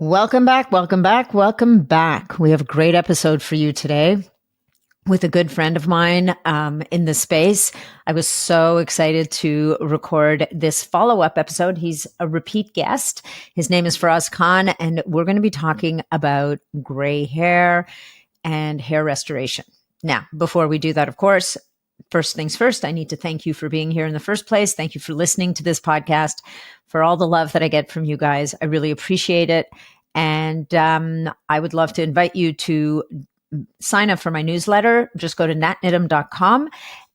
Welcome back, welcome back, welcome back. We have a great episode for you today with a good friend of mine in the space. I was so excited to record this follow-up episode. He's a repeat guest. His name is Faraz Khan, and we're going to be talking about gray hair and hair restoration. Now, before we do that, of course, first things first, I need to thank you for being here in the first place. Thank you for listening to this podcast, for all the love that I get from you guys. I really appreciate it. And I would love to invite you to sign up for my newsletter. Just go to natnidham.com.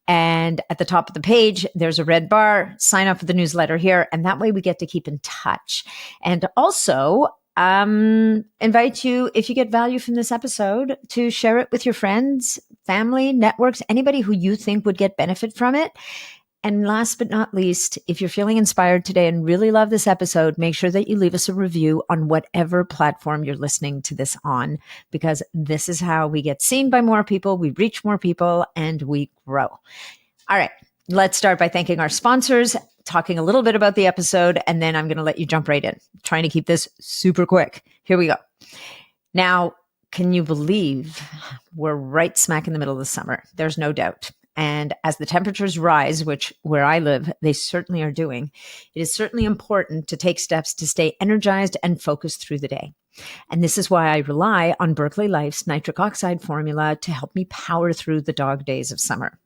And at the top of the page, there's a red bar. Sign up for the newsletter here. And that way we get to keep in touch. And also, invite you, if you get value from this episode, to share it with your friends, family, networks, anybody who you think would get benefit from it. And last but not least, if you're feeling inspired today and really love this episode, make sure that you leave us a review on whatever platform you're listening to this on, because this is how we get seen by more people, we reach more people, and we grow. All right, let's start by thanking our sponsors, talking a little bit about the episode, and then I'm going to let you jump right in. Trying to keep this super quick. Here we go. Now, can you believe we're right smack in the middle of the summer? There's no doubt. And as the temperatures rise, which where I live, they certainly are doing, it is certainly important to take steps to stay energized and focused through the day. And this is why I rely on Berkeley Life's nitric oxide formula to help me power through the dog days of summer.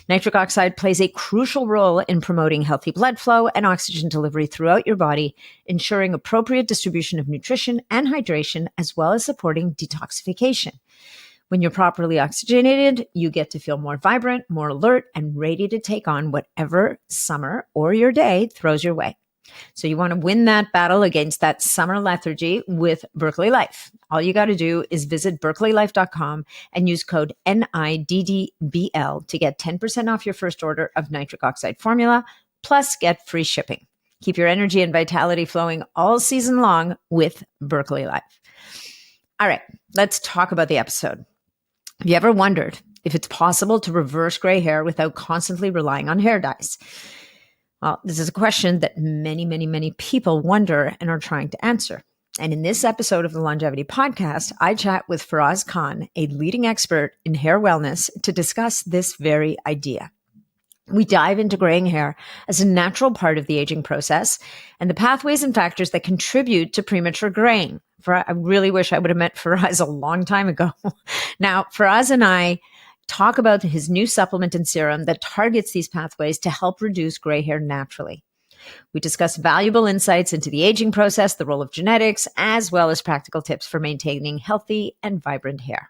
Nitric oxide plays a crucial role in promoting healthy blood flow and oxygen delivery throughout your body, ensuring appropriate distribution of nutrition and hydration, as well as supporting detoxification. When you're properly oxygenated, you get to feel more vibrant, more alert, and ready to take on whatever summer or your day throws your way. So you want to win that battle against that summer lethargy with Berkeley Life. All you got to do is visit berkeleylife.com and use code NIDDBL to get 10% off your first order of nitric oxide formula, plus get free shipping. Keep your energy and vitality flowing all season long with Berkeley Life. All right, let's talk about the episode. Have you ever wondered if it's possible to reverse gray hair without constantly relying on hair dyes? Well, this is a question that many people wonder and are trying to answer. And in this episode of the Longevity Podcast, I chat with Faraz Khan, a leading expert in hair wellness, to discuss this very idea. We dive into graying hair as a natural part of the aging process and the pathways and factors that contribute to premature graying. I really wish I would have met Faraz a long time ago. Now, Faraz and I talk about his new supplement and serum that targets these pathways to help reduce gray hair naturally. We discuss valuable insights into the aging process, the role of genetics, as well as practical tips for maintaining healthy and vibrant hair.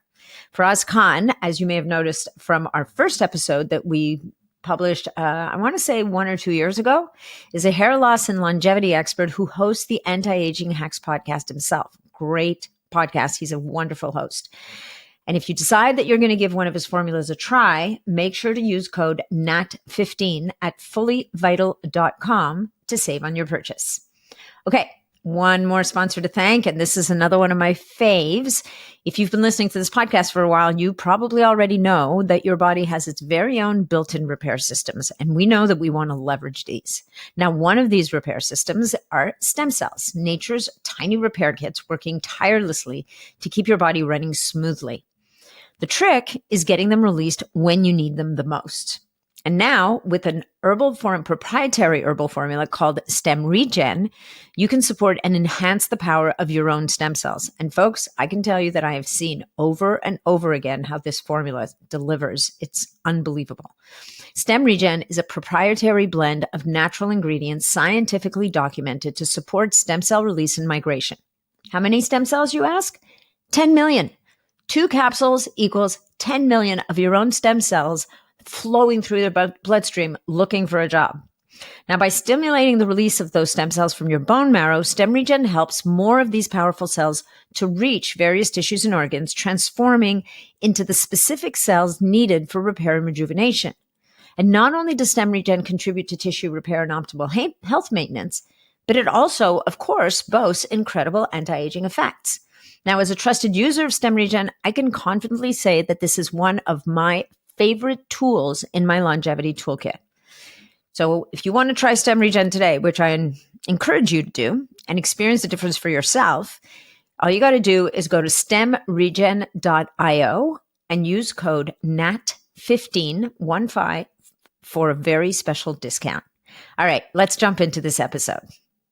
Faraz Khan, as you may have noticed from our first episode that we published, I want to say 1 or 2 years ago, is a hair loss and longevity expert who hosts the Anti-Aging Hacks podcast himself. Great podcast. He's a wonderful host. And if you decide that you're going to give one of his formulas a try, make sure to use code NAT15 at fullyvital.com to save on your purchase. Okay. One more sponsor to thank, and this is another one of my faves. If you've been listening to this podcast for a while, you probably already know that your body has its very own built-in repair systems, and we know that we want to leverage these. Now, one of these repair systems are stem cells, nature's tiny repair kits working tirelessly to keep your body running smoothly. The trick is getting them released when you need them the most. And now, with an proprietary herbal formula called Stem Regen, you can support and enhance the power of your own stem cells. And folks, I can tell you that I have seen over and over again how this formula delivers. It's unbelievable. Stem Regen is a proprietary blend of natural ingredients scientifically documented to support stem cell release and migration. How many stem cells, you ask? 10 million. 2 capsules equals 10 million of your own stem cells flowing through their bloodstream looking for a job. Now, by stimulating the release of those stem cells from your bone marrow, Stem Regen helps more of these powerful cells to reach various tissues and organs, transforming into the specific cells needed for repair and rejuvenation. And not only does Stem Regen contribute to tissue repair and optimal health maintenance, but it also, of course, boasts incredible anti-aging effects. Now, as a trusted user of Stem Regen, I can confidently say that this is one of my favorite tools in my longevity toolkit. So if you want to try Stem Regen today, which I encourage you to do, and experience the difference for yourself, All you got to do is go to stemregen.io and use code NAT15 for a very special discount. All right, let's jump into this episode.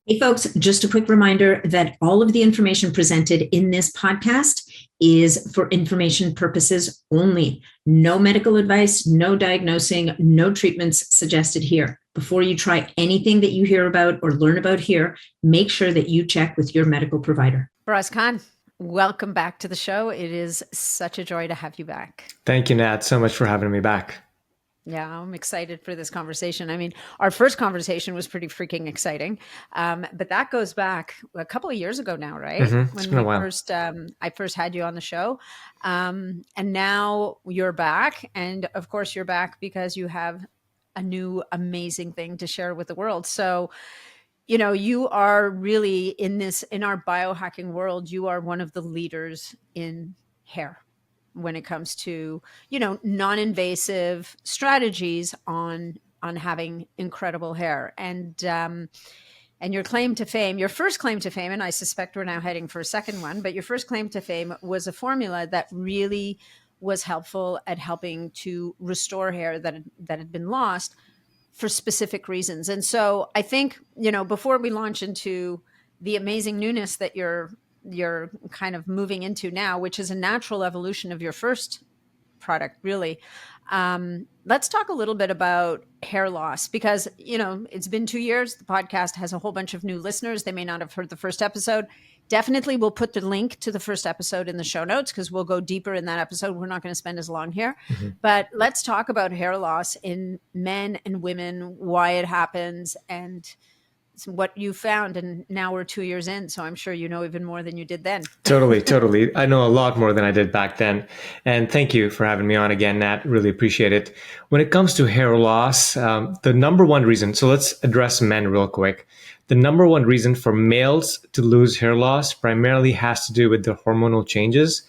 Hey, folks, just a quick reminder that all of the information presented in this podcast is for information purposes only. No medical advice, no diagnosing, no treatments suggested here. Before you try anything that you hear about or learn about here, make sure that you check with your medical provider. Faraz Khan, welcome back to the show. It is such a joy to have you back. Thank you, Nat, so much for having me back. Yeah, I'm excited for this conversation. I mean, our first conversation was pretty freaking exciting, but that goes back a couple of years ago now, right? Mm-hmm. It's been a while. I first had you on the show, and now you're back. And of course, you're back because you have a new amazing thing to share with the world. So, you know, you are really in our biohacking world, you are one of the leaders in hair when it comes to, you know, non-invasive strategies on having incredible hair. And your claim to fame, your first claim to fame, and I suspect we're now heading for a second one, but your first claim to fame was a formula that really was helpful at helping to restore hair that had been lost for specific reasons. And so I think, you know, before we launch into the amazing newness that you're kind of moving into now, which is a natural evolution of your first product, really. Let's talk a little bit about hair loss, because, you know, it's been 2 years. The podcast has a whole bunch of new listeners. They may not have heard the first episode. Definitely we'll put the link to the first episode in the show notes, because we'll go deeper in that episode. We're not going to spend as long here, but let's talk about hair loss in men and women, why it happens, and what you found. And now we're 2 years in, so I'm sure you know even more than you did then. Totally. I know a lot more than I did back then. And thank you for having me on again, Nat. Really appreciate it. When it comes to hair loss, the number one reason, so let's address men real quick. The number one reason for males to lose hair loss primarily has to do with the hormonal changes,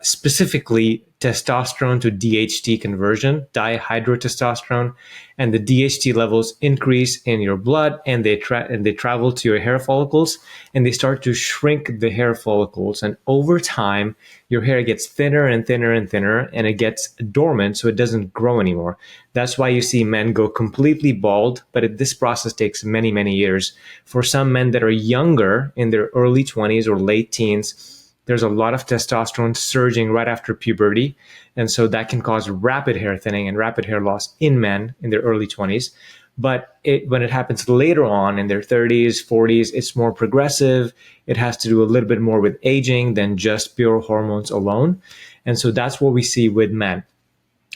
specifically testosterone to DHT conversion, dihydrotestosterone, and the DHT levels increase in your blood, and they travel to your hair follicles, and they start to shrink the hair follicles. And over time, your hair gets thinner and thinner and thinner, and it gets dormant, so it doesn't grow anymore. That's why you see men go completely bald, but this process takes many, many years. For some men that are younger, in their early 20s or late teens, there's a lot of testosterone surging right after puberty. And so that can cause rapid hair thinning and rapid hair loss in men in their early 20s. But when it happens later on in their 30s, 40s, it's more progressive. It has to do a little bit more with aging than just pure hormones alone. And so that's what we see with men.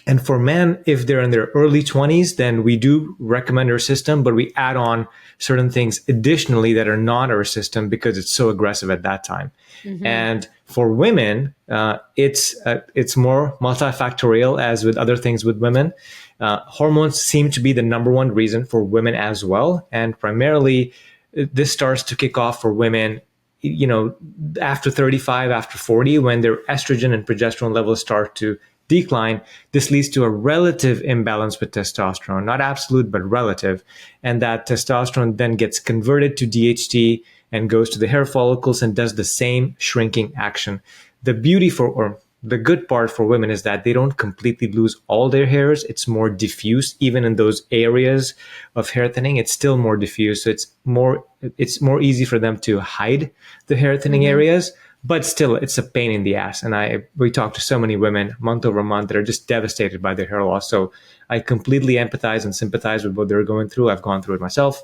And for men, if they're in their early 20s, then we do recommend our system, but we add on certain things additionally that are not our system because it's so aggressive at that time. And for women, it's more multifactorial, as with other things with women. Hormones seem to be the number one reason for women as well. And primarily, this starts to kick off for women, you know, after 35, after 40, when their estrogen and progesterone levels start to decline. This leads to a relative imbalance with testosterone, not absolute, but relative. And that testosterone then gets converted to DHT and goes to the hair follicles and does the same shrinking action. The good part for women is that they don't completely lose all their hairs. It's more diffuse. Even in those areas of hair thinning, it's still more diffuse. So it's more easy for them to hide the hair thinning areas. But still, it's a pain in the ass. And we talk to so many women month over month that are just devastated by their hair loss. So I completely empathize and sympathize with what they're going through. I've gone through it myself.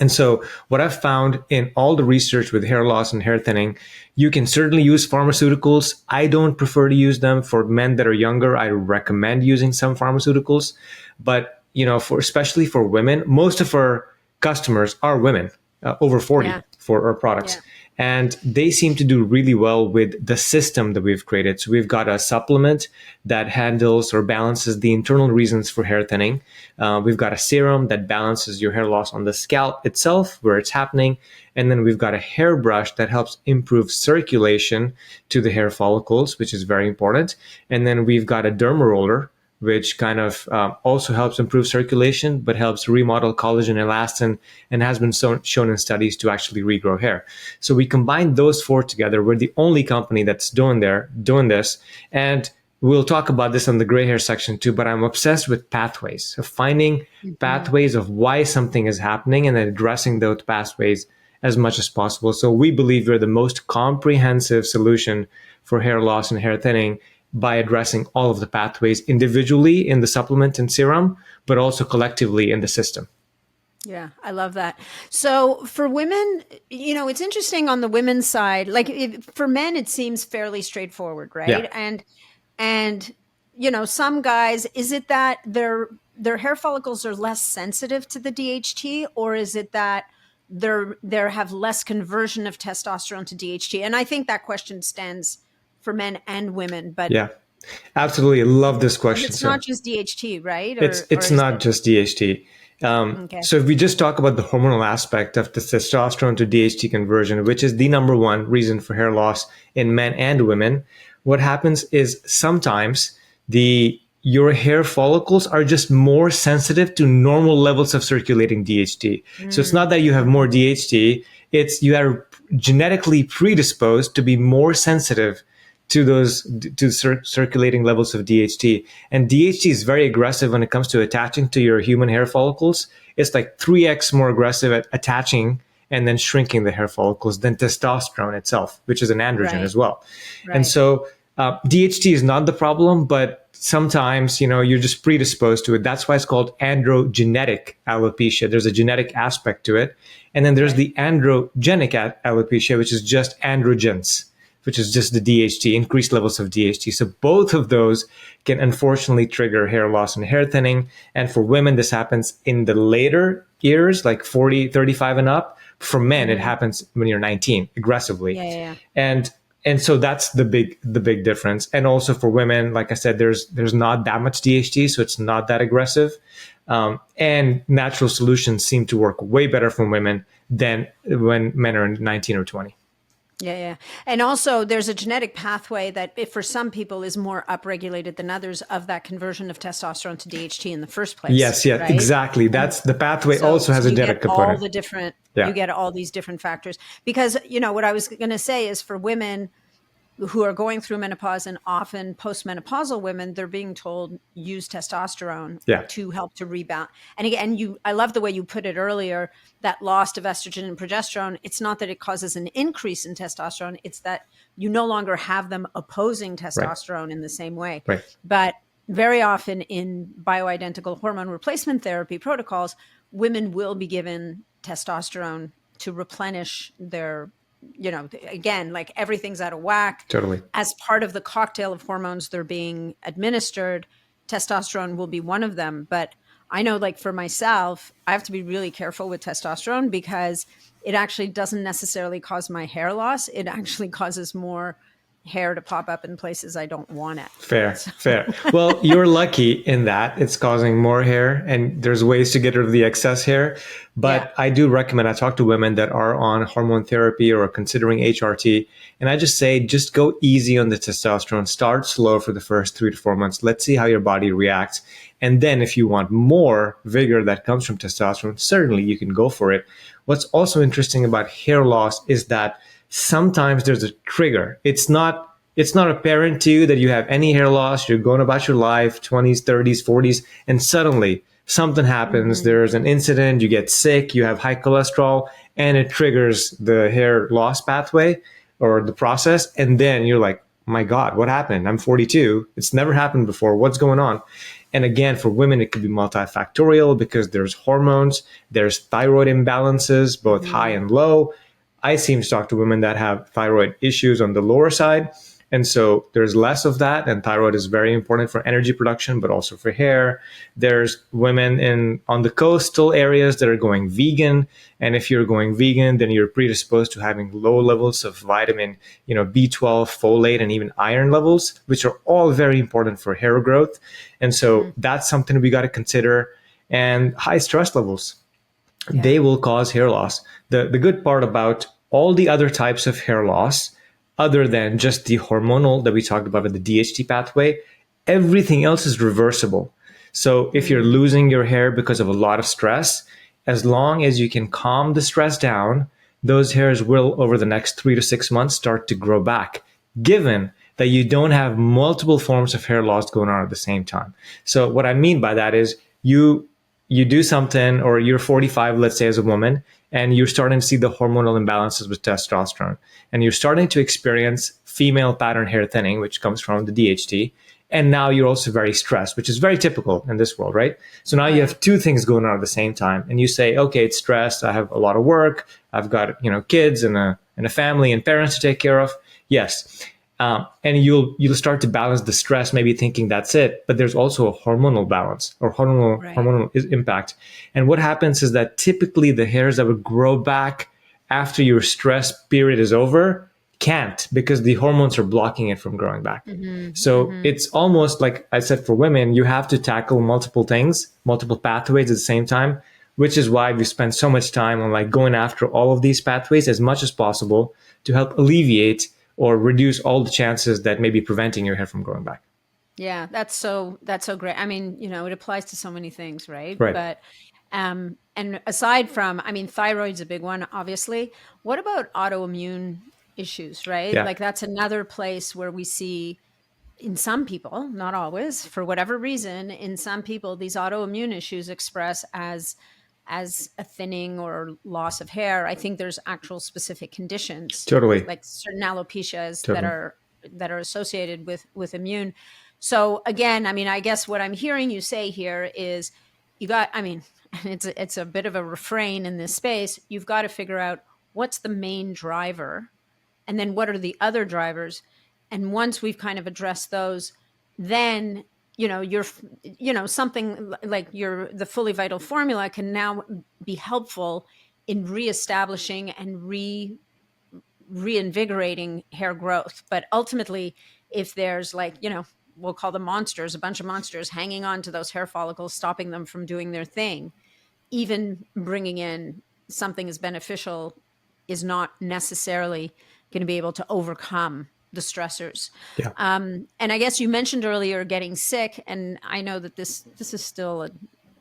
And so what I've found in all the research with hair loss and hair thinning, you can certainly use pharmaceuticals. I don't prefer to use them. For men that are younger, I recommend using some pharmaceuticals. But, you know, especially for women, most of our customers are women over 40 for our products. Yeah. And they seem to do really well with the system that we've created. So we've got a supplement that handles or balances the internal reasons for hair thinning. We've got a serum that balances your hair loss on the scalp itself, where it's happening. And then we've got a hairbrush that helps improve circulation to the hair follicles, which is very important. And then we've got a derma roller which kind of also helps improve circulation, but helps remodel collagen and elastin, and has been shown in studies to actually regrow hair. So we combine those four together. We're the only company that's doing this. And we'll talk about this in the gray hair section too, but I'm obsessed with pathways. So finding pathways of why something is happening and then addressing those pathways as much as possible. So we believe we're the most comprehensive solution for hair loss and hair thinning by addressing all of the pathways individually in the supplement and serum, but also collectively in the system. Yeah, I love that. So for women, it's interesting on the women's side. Like for men, it seems fairly straightforward, right? Yeah. And some guys, is it that their hair follicles are less sensitive to the DHT, or is it that they have less conversion of testosterone to DHT? And I think that question stands for men and women, but yeah, absolutely. I love this question. It's not just DHT, right? It's not just DHT. Okay. So if we just talk about the hormonal aspect of the testosterone to DHT conversion, which is the number one reason for hair loss in men and women, what happens is sometimes your hair follicles are just more sensitive to normal levels of circulating DHT. So it's not that you have more DHT, it's you are genetically predisposed to be more sensitive to those circulating levels of DHT. And DHT is very aggressive when it comes to attaching to your human hair follicles. It's like 3x more aggressive at attaching and then shrinking the hair follicles than testosterone itself, which is an androgen as well. Right. And so DHT is not the problem, but sometimes, you're just predisposed to it. That's why it's called androgenetic alopecia. There's a genetic aspect to it. And then there's the androgenic alopecia, which is just androgens, which is just the DHT, increased levels of DHT. So both of those can unfortunately trigger hair loss and hair thinning. And for women, this happens in the later years, like 40, 35 and up. For men, it happens when you're 19, aggressively. Yeah. And so that's the big difference. And also for women, like I said, there's not that much DHT, so it's not that aggressive. And natural solutions seem to work way better for women than when men are 19 or 20. Yeah. And also there's a genetic pathway that if for some people is more upregulated than others of that conversion of testosterone to DHT in the first place. Yes, right? Exactly. That's the pathway also has a genetic component. You get all these different factors because, what I was going to say is for women who are going through menopause and often postmenopausal women, they're being told use testosterone to help to rebound. And again, I love the way you put it earlier, that loss of estrogen and progesterone. It's not that it causes an increase in testosterone. It's that you no longer have them opposing testosterone in the same way. Right. But very often in bioidentical hormone replacement therapy protocols, women will be given testosterone to replenish their again, like everything's out of whack. Totally. As part of the cocktail of hormones they're being administered, testosterone will be one of them. But I know, like for myself, I have to be really careful with testosterone because it actually doesn't necessarily cause my hair loss. It actually causes more hair to pop up in places I don't want it. Fair. Well, you're lucky in that it's causing more hair and there's ways to get rid of the excess hair. But I do recommend, I talk to women that are on hormone therapy or considering HRT. And I just say, just go easy on the testosterone. Start slow for the first 3 to 4 months. Let's see how your body reacts. And then if you want more vigor that comes from testosterone, certainly you can go for it. What's also interesting about hair loss is that sometimes there's a trigger. It's not apparent to you that you have any hair loss. You're going about your life, 20s, 30s, 40s, and suddenly something happens. There's an incident, you get sick, you have high cholesterol, and it triggers the hair loss pathway or the process. And then you're like, my God, what happened? I'm 42. It's never happened before. What's going on? And again, for women, it could be multifactorial because there's hormones, there's thyroid imbalances, both high and low. I seem to talk to women that have thyroid issues on the lower side. And so there's less of that. And thyroid is very important for energy production, but also for hair. There's women on the coastal areas that are going vegan. And if you're going vegan, then you're predisposed to having low levels of vitamin, B12, folate, and even iron levels, which are all very important for hair growth. And so that's something we got to consider. And high stress levels. They will cause hair loss. The good part about all the other types of hair loss, other than just the hormonal that we talked about with the DHT pathway, Everything else is reversible. So if you're losing your hair because of a lot of stress, as long as you can calm the stress down, those hairs will, over the next 3 to 6 months, start to grow back, given that you don't have multiple forms of hair loss going on at the same time. So what I mean by that is you do something, or you're 45, let's say, as a woman, and you're starting to see the hormonal imbalances with testosterone, and you're starting to experience female pattern hair thinning, which comes from the DHT. And now you're also very stressed, which is very typical in this world, right? So now you have two things going on at the same time, and you say, okay, it's stressed. I have a lot of work. I've got, kids and a family and parents to take care of. Yes. And you'll start to balance the stress, maybe thinking that's it. But there's also a hormonal balance, or hormonal impact. And what happens is that typically the hairs that would grow back after your stress period is over can't, because the hormones are blocking it from growing back. So it's almost like I said, for women, you have to tackle multiple things, multiple pathways at the same time, which is why we spend so much time on like going after all of these pathways as much as possible to help alleviate or reduce all the chances that may be preventing your hair from growing back. Yeah, that's so great. I mean, it applies to so many things, right? Right. But and aside from, I mean, thyroid's a big one, obviously. What about autoimmune issues, right? Yeah. Like that's another place where we see, in some people, not always, for whatever reason, in some people, these autoimmune issues express as a thinning or loss of hair. I think there's actual specific conditions, Totally. like certain alopecias Totally. that are associated with immune. So again, I mean, I guess what I'm hearing you say here is I mean, it's a bit of a refrain in this space. You've got to figure out what's the main driver, and then what are the other drivers. And once we've kind of addressed those, then something like the Fully Vital formula can now be helpful in reestablishing and reinvigorating hair growth. But ultimately, if there's we'll call them monsters, a bunch of monsters hanging on to those hair follicles, stopping them from doing their thing, even bringing in something as beneficial is not necessarily going to be able to overcome the stressors. Yeah. And I guess you mentioned earlier getting sick, and I know that this is still a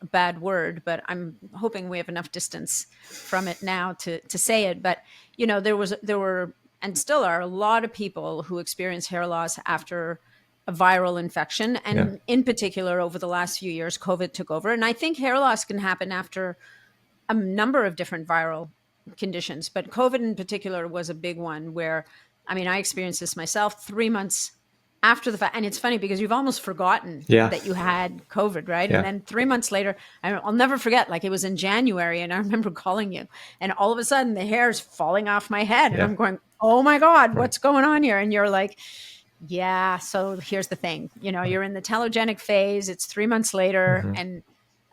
bad word, but I'm hoping we have enough distance from it now to say it. But there were and still are a lot of people who experience hair loss after a viral infection, and in particular over the last few years, COVID took over. And I think hair loss can happen after a number of different viral conditions, but COVID in particular was a big one where, I mean, I experienced this myself 3 months after the fact. And it's funny because you've almost forgotten that you had COVID, right? And then 3 months later, I'll never forget, like it was in January, and I remember calling you, and all of a sudden the hair's falling off my head, and I'm going, oh my God, what's going on here? And you're like, yeah, so here's the thing, you're in the telogenic phase, it's 3 months later, and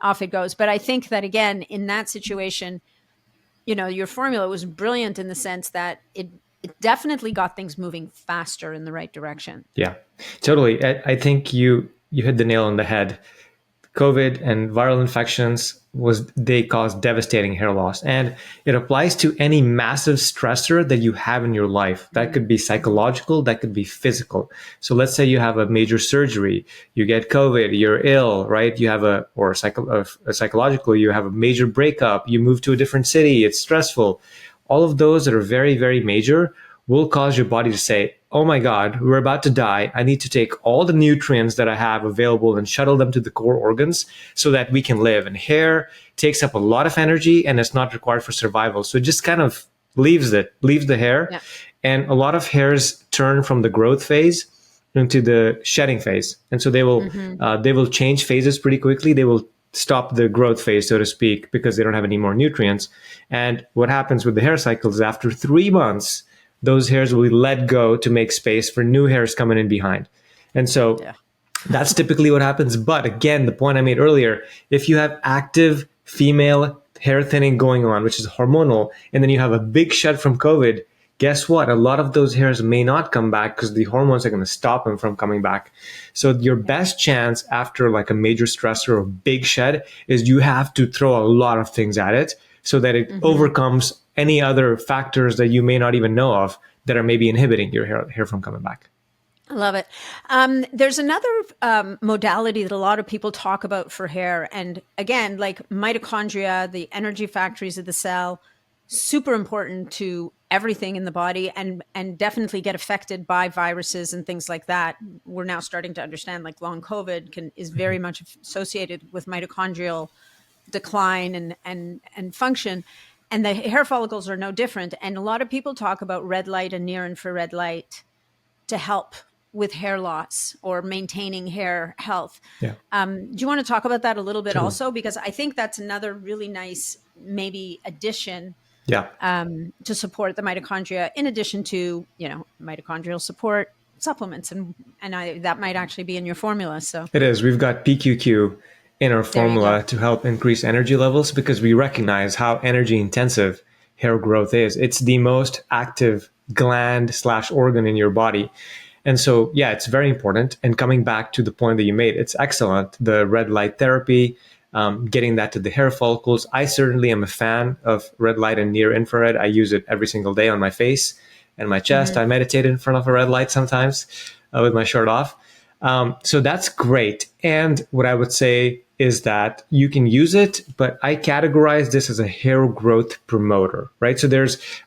off it goes. But I think that, again, in that situation, your formula was brilliant in the sense that it definitely got things moving faster in the right direction. Yeah, totally. I think you hit the nail on the head. COVID and viral infections they cause devastating hair loss, and it applies to any massive stressor that you have in your life. That could be psychological, that could be physical. So let's say you have a major surgery, you get COVID, you're ill, right? You have psychological, you have a major breakup, you move to a different city, it's stressful. All of those that are very, very major will cause your body to say, oh my God, we're about to die. I need to take all the nutrients that I have available and shuttle them to the core organs so that we can live. And hair takes up a lot of energy, and it's not required for survival. So it just kind of leaves the hair. Yeah. And a lot of hairs turn from the growth phase into the shedding phase. And so they will change phases pretty quickly. They will stop the growth phase, so to speak, because they don't have any more nutrients. And what happens with the hair cycle is after 3 months, those hairs will be let go to make space for new hairs coming in behind. And so that's typically what happens. But again, the point I made earlier, if you have active female hair thinning going on, which is hormonal, and then you have a big shed from COVID, guess what? A lot of those hairs may not come back because the hormones are going to stop them from coming back. So your best chance after like a major stressor or big shed is you have to throw a lot of things at it so that it overcomes any other factors that you may not even know of that are maybe inhibiting your hair from coming back. I love it. There's another modality that a lot of people talk about for hair. And again, like mitochondria, the energy factories of the cell, super important to everything in the body and definitely get affected by viruses and things like that. We're now starting to understand like long COVID is very much associated with mitochondrial decline and function. And the hair follicles are no different. And a lot of people talk about red light and near infrared light to help with hair loss or maintaining hair health. Yeah, Do you want to talk about that a little bit totally. also? Because I think that's another really nice, maybe addition Yeah. to support the mitochondria, in addition to, mitochondrial support supplements. And that might actually be in your formula. So It is. We've got PQQ in our there you go. formula to help increase energy levels because we recognize how energy intensive hair growth is. It's the most active gland slash organ in your body. And so, yeah, it's very important. And coming back to the point that you made, it's excellent. The red light therapy, getting that to the hair follicles. I certainly am a fan of red light and near infrared. I use it every single day on my face and my chest. Mm-hmm. I meditate in front of a red light sometimes with my shirt off. So that's great. And what I would say is that you can use it, but I categorize this as a hair growth promoter, right? So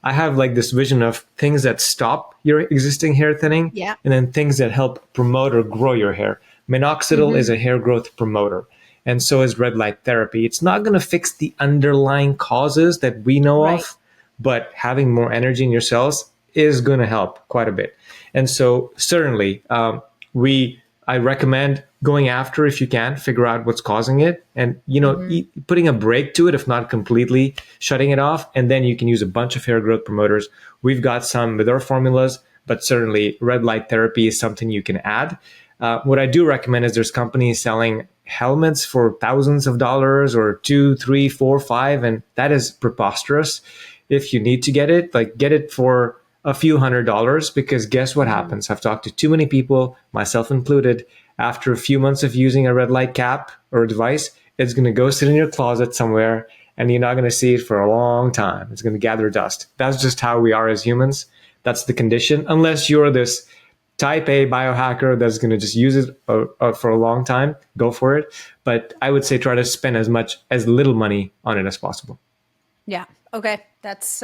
I have like this vision of things that stop your existing hair thinning Yeah. and then things that help promote or grow your hair. Minoxidil Mm-hmm. is a hair growth promoter. And so is red light therapy. It's not going to fix the underlying causes that we know Right. of, but having more energy in your cells is going to help quite a bit. And so certainly, I recommend going after, if you can, figure out what's causing it, and Mm-hmm. putting a break to it, if not completely shutting it off, and then you can use a bunch of hair growth promoters. We've got some with our formulas, but certainly red light therapy is something you can add. What I do recommend is there's companies selling helmets for thousands of dollars or two, three, four, five, and that is preposterous. If you need to get it, like get it for a few $100s, because guess what Mm-hmm. happens? I've talked to too many people, myself included. After a few months of using a red light cap or device, it's going to go sit in your closet somewhere and you're not going to see it for a long time. It's going to gather dust. That's just how we are as humans. That's the condition. Unless you're this type A biohacker that's going to just use it for a long time, go for it. But I would say try to spend as little money on it as possible. Yeah. Okay. That's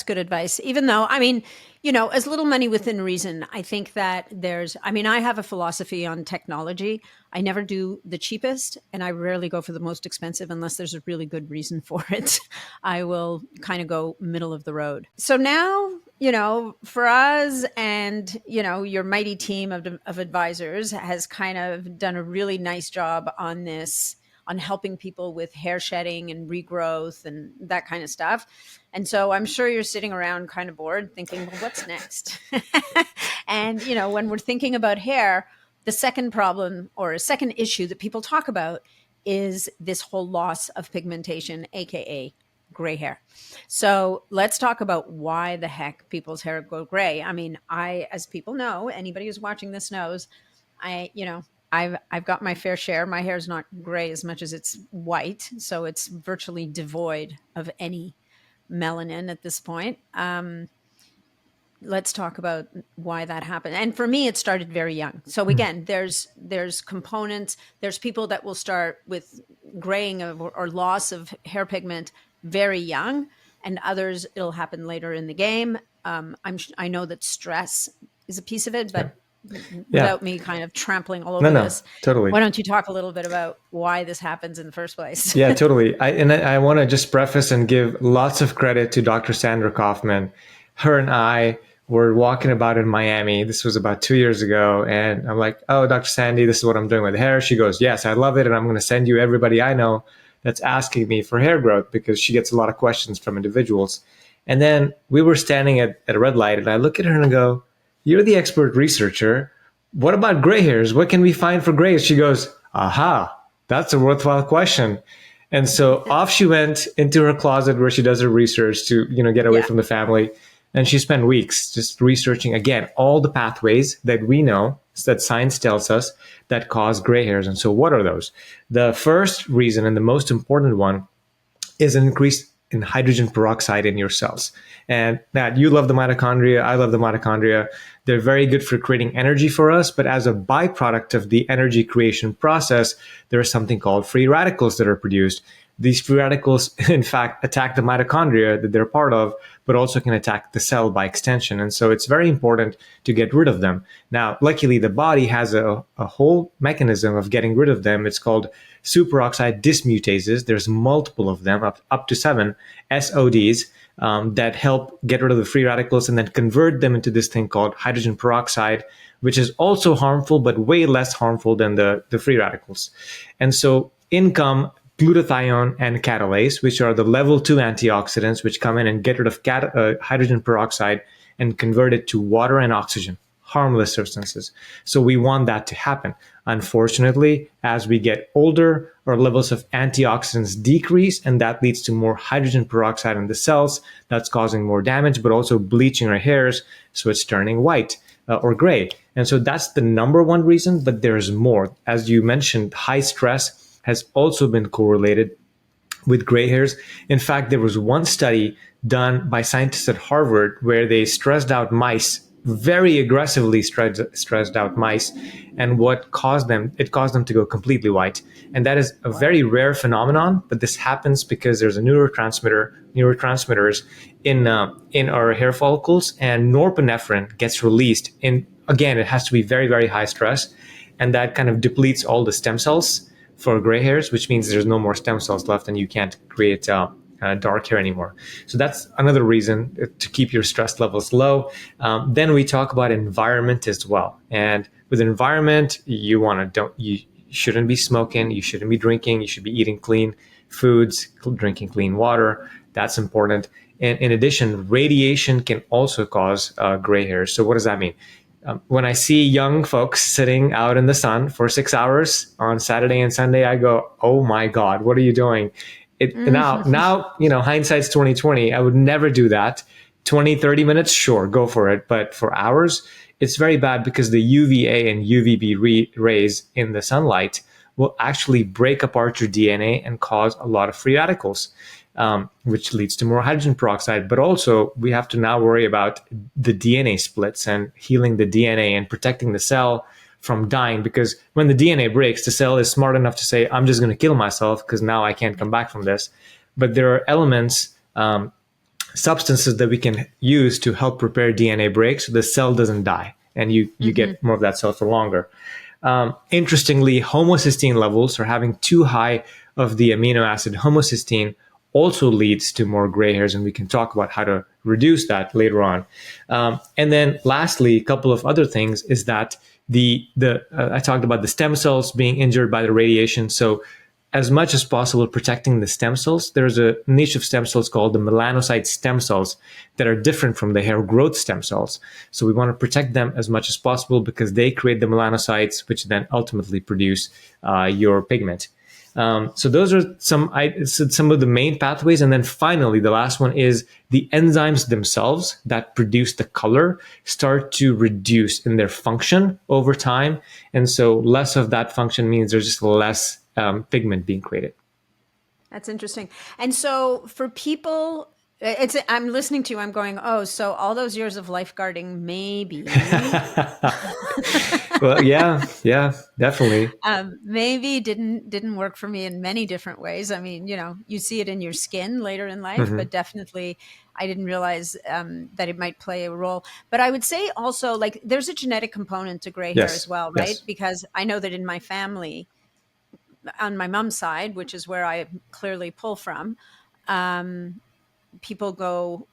good advice. Even though, I mean, as little money within reason, I think that I have a philosophy on technology. I never do the cheapest and I rarely go for the most expensive unless there's a really good reason for it. I will kind of go middle of the road. So now, for us and, your mighty team of advisors has kind of done a really nice job on this, on helping people with hair shedding and regrowth and that kind of stuff. And so I'm sure you're sitting around kind of bored thinking, well, what's next? And, when we're thinking about hair, the second problem or a second issue that people talk about is this whole loss of pigmentation, AKA gray hair. So let's talk about why the heck people's hair go gray. I mean, as people know, anybody who's watching this knows, I've got my fair share. My hair is not gray as much as it's white, so it's virtually devoid of any melanin at this point. Let's talk about why that happened. And for me, it started very young. So again, there's components. There's people that will start with graying or loss of hair pigment very young, and others it'll happen later in the game. I know that stress is a piece of it, Yeah. but Yeah. without me kind of trampling all No, over no, this, totally. why don't you talk a little bit about why this happens in the first place? Yeah, totally. I want to just preface and give lots of credit to Dr. Sandra Kaufman. Her and I were walking about in Miami. This was about 2 years ago. And I'm like, oh, Dr. Sandy, this is what I'm doing with hair. She goes, yes, I love it. And I'm going to send you everybody I know that's asking me for hair growth, because she gets a lot of questions from individuals. And then we were standing at a red light and I look at her and I go, you're the expert researcher. What about gray hairs? What can we find for grays? She goes, aha, that's a worthwhile question. And so off she went into her closet where she does her research to, get away Yeah. from the family. And she spent weeks just researching, again, all the pathways that we know, that science tells us, that cause gray hairs. And so what are those? The first reason and the most important one is an increased in hydrogen peroxide in your cells. And that you love the mitochondria, I love the mitochondria. They're very good for creating energy for us, but as a byproduct of the energy creation process, there's something called free radicals that are produced. These free radicals, in fact, attack the mitochondria that they're part of, but also can attack the cell by extension. And so it's very important to get rid of them. Now, luckily, the body has a whole mechanism of getting rid of them. It's called superoxide dismutases. There's multiple of them, up to 7 SODs, that help get rid of the free radicals and then convert them into this thing called hydrogen peroxide, which is also harmful, but way less harmful than the free radicals. And so in come glutathione and catalase, which are the level 2 antioxidants, which come in and get rid of hydrogen peroxide and convert it to water and oxygen, harmless substances. So we want that to happen. Unfortunately, as we get older, our levels of antioxidants decrease, and that leads to more hydrogen peroxide in the cells. That's causing more damage, but also bleaching our hairs, so it's turning white or gray. And so that's the number one reason, but there's more. As you mentioned, high stress has also been correlated with gray hairs. In fact, there was one study done by scientists at Harvard where they stressed out mice, very aggressively stressed out mice, and what caused them, it caused them to go completely white. And that is a very rare phenomenon, but this happens because there's a neurotransmitters in our hair follicles, and norepinephrine gets released. Again, it has to be very, very high stress, and that kind of depletes all the stem cells for gray hairs, which means there's no more stem cells left and you can't create dark hair anymore. So that's another reason to keep your stress levels low. Then we talk about environment as well. And with environment, you shouldn't be smoking, you shouldn't be drinking, you should be eating clean foods, drinking clean water. That's important. And in addition, radiation can also cause gray hairs. So what does that mean? When I see young folks sitting out in the sun for 6 hours on Saturday and Sunday, I go, "Oh my God, what are you doing?" Now, hindsight's 2020. I would never do that. 20, 30 minutes, sure, go for it. But for hours, it's very bad because the UVA and UVB rays in the sunlight will actually break apart your DNA and cause a lot of free radicals, which leads to more hydrogen peroxide. But also, we have to now worry about the DNA splits and healing the DNA and protecting the cell from dying, because when the DNA breaks, the cell is smart enough to say, I'm just going to kill myself because now I can't come back from this. But there are elements, substances that we can use to help repair DNA breaks so the cell doesn't die and you get more of that cell for longer. Interestingly, homocysteine levels, or having too high of the amino acid homocysteine, also leads to more gray hairs, and we can talk about how to reduce that later on. And then lastly, a couple of other things is that I talked about the stem cells being injured by the radiation. So as much as possible, protecting the stem cells. There's a niche of stem cells called the melanocyte stem cells that are different from the hair growth stem cells. So we want to protect them as much as possible because they create the melanocytes, which then ultimately produce your pigment. So those are some of the main pathways. And then finally, the last one is the enzymes themselves that produce the color start to reduce in their function over time. And so less of that function means there's just less pigment being created. That's interesting. And so for people, I'm listening to you, I'm going, oh, so all those years of lifeguarding, maybe. Well, yeah, definitely. Maybe didn't work for me in many different ways. I mean, you see it in your skin later in life, but definitely I didn't realize that it might play a role. But I would say also, like, there's a genetic component to gray hair as well, right? Yes. Because I know that in my family, on my mom's side, which is where I clearly pull from, people go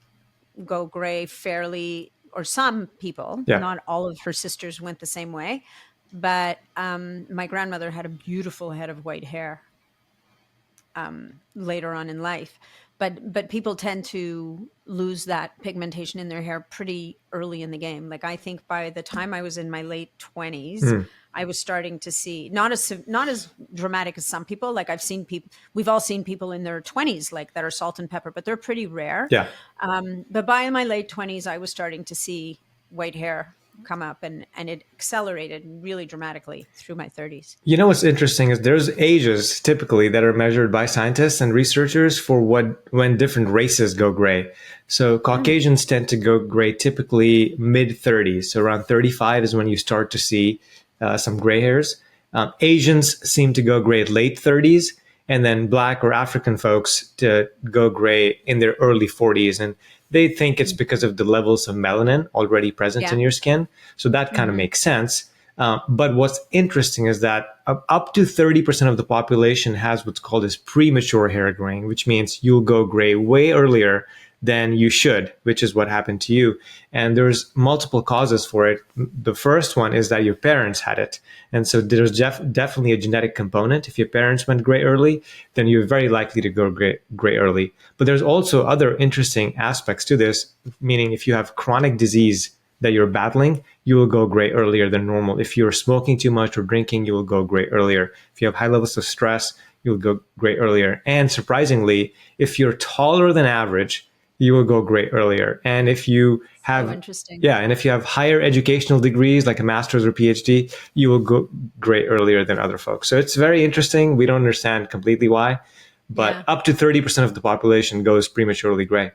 gray fairly, or some people, not all of her sisters went the same way. But my grandmother had a beautiful head of white hair later on in life. But people tend to lose that pigmentation in their hair pretty early in the game. Like, I think by the time I was in my late 20s, I was starting to see not as dramatic as some people. Like, we've all seen people in their 20s like that are salt and pepper, but they're pretty rare. Yeah. But by my late 20s, I was starting to see white hair come up, and it accelerated really dramatically through my 30s. You know what's interesting is there's ages typically that are measured by scientists and researchers for when different races go gray. So Caucasians tend to go gray typically mid 30s. So around 35 is when you start to see some gray hairs. Asians seem to go gray at late 30s, and then Black or African folks to go gray in their early 40s. And they think it's because of the levels of melanin already present in Yeah. your skin. So that kind of makes sense. But what's interesting is that up to 30% of the population has what's called as premature hair graying, which means you'll go gray way earlier than you should, which is what happened to you. And there's multiple causes for it. The first one is that your parents had it. And so there's definitely a genetic component. If your parents went gray early, then you're very likely to go gray early. But there's also other interesting aspects to this, meaning if you have chronic disease that you're battling, you will go gray earlier than normal. If you're smoking too much or drinking, you will go gray earlier. If you have high levels of stress, you'll go gray earlier. And surprisingly, if you're taller than average, you will go gray earlier. And if you have, Interesting. yeah, and if you have higher educational degrees like a master's or PhD, you will go gray earlier than other folks. So it's very interesting. We don't understand completely why, but up to 30% of the population goes prematurely gray.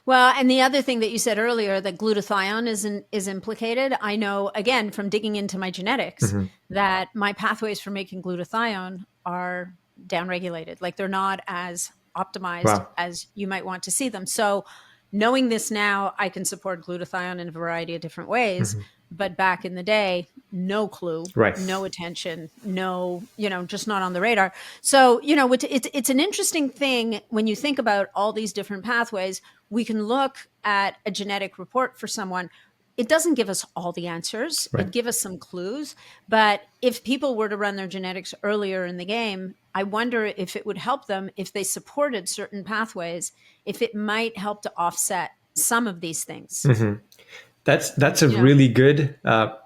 Well, and the other thing that you said earlier, that glutathione is implicated. I know, again, from digging into my genetics, that my pathways for making glutathione are downregulated. Like they're not as optimized as you might want to see them. So knowing this now, I can support glutathione in a variety of different ways. But back in the day, no clue, no attention, no, just not on the radar. So, it's an interesting thing when you think about all these different pathways. We can look at a genetic report for someone. It doesn't give us all the answers. It gives us some clues. But if people were to run their genetics earlier in the game, I wonder if it would help them if they supported certain pathways, if it might help to offset some of these things. That's a really good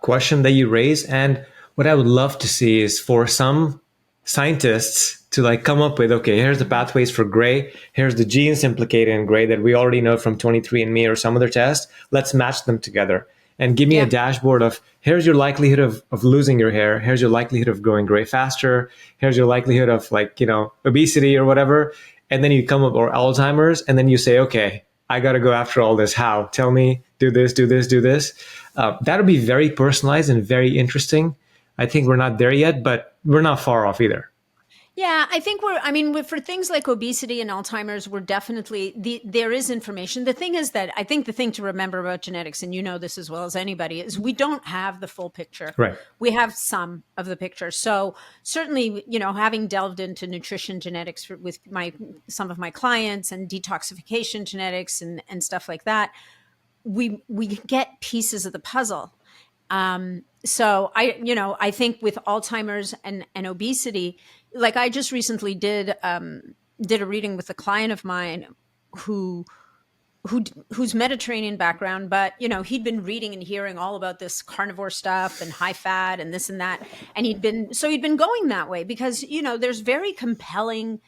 question that you raise. And what I would love to see is for some scientists to like come up with, okay, here's the pathways for gray. Here's the genes implicated in gray that we already know from 23andMe or some other test. Let's match them together and give me a dashboard of here's your likelihood of losing your hair. Here's your likelihood of going gray faster. Here's your likelihood of obesity or whatever. And then you come up, or Alzheimer's, and then you say, okay, I got to go after all this. How? Tell me, do this, do this, do this. That'll be very personalized and very interesting. I think we're not there yet, but we're not far off either. Yeah, I think for things like obesity and Alzheimer's, we're definitely, there is information. The thing is that I think the thing to remember about genetics, and you know this as well as anybody, is we don't have the full picture. Right. We have some of the picture. So certainly, having delved into nutrition genetics with some of my clients and detoxification genetics and stuff like that, we get pieces of the puzzle. So I think with Alzheimer's and obesity, like I just recently did a reading with a client of mine who's Mediterranean background, but he'd been reading and hearing all about this carnivore stuff and high fat and this and that. And he'd been going that way because, there's very compelling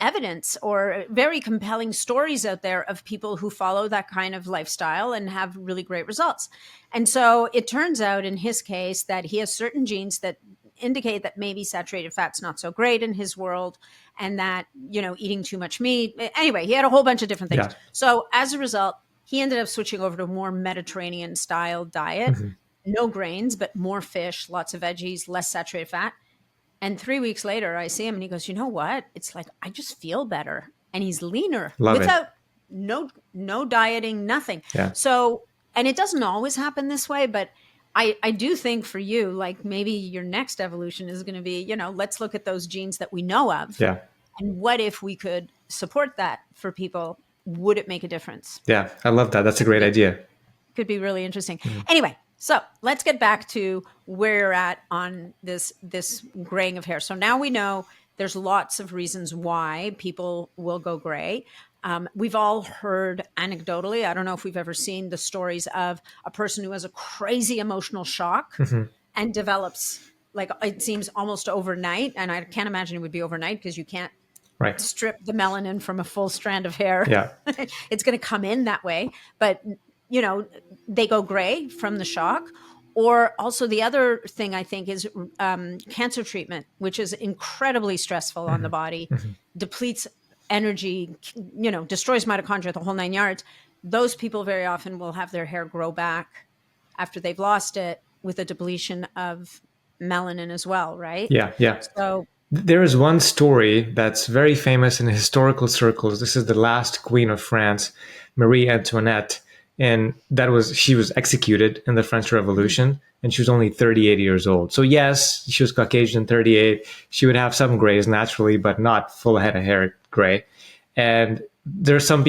evidence or very compelling stories out there of people who follow that kind of lifestyle and have really great results. And so it turns out in his case that he has certain genes that indicate that maybe saturated fat's not so great in his world, and that, eating too much meat. Anyway, he had a whole bunch of different things. Yeah. So as a result, he ended up switching over to a more Mediterranean style diet, no grains, but more fish, lots of veggies, less saturated fat. And 3 weeks later, I see him and he goes, you know what? It's like, I just feel better. And he's leaner without no dieting, nothing. Yeah. So, and it doesn't always happen this way, but I do think for you, like maybe your next evolution is going to be, let's look at those genes that we know of. Yeah. And what if we could support that for people? Would it make a difference? Yeah, I love that. That's a great idea. Could be really interesting. Anyway, so let's get back to where you're at on this graying of hair. So now we know there's lots of reasons why people will go gray. We've all heard anecdotally, I don't know if we've ever seen the stories of a person who has a crazy emotional shock and develops, like it seems almost overnight. And I can't imagine it would be overnight because you can't strip the melanin from a full strand of hair. Yeah. It's going to come in that way. But they go gray from the shock. Or also the other thing I think is cancer treatment, which is incredibly stressful on the body, depletes energy, destroys mitochondria, the whole 9 yards. Those people very often will have their hair grow back after they've lost it with a depletion of melanin as well, right? Yeah, yeah. So There is one story that's very famous in historical circles. This is the last queen of France, Marie Antoinette, and she was executed in the French Revolution, and she was only 38 years old. So yes, she was Caucasian, 38. She would have some grays naturally, but not full head of hair gray. And there are some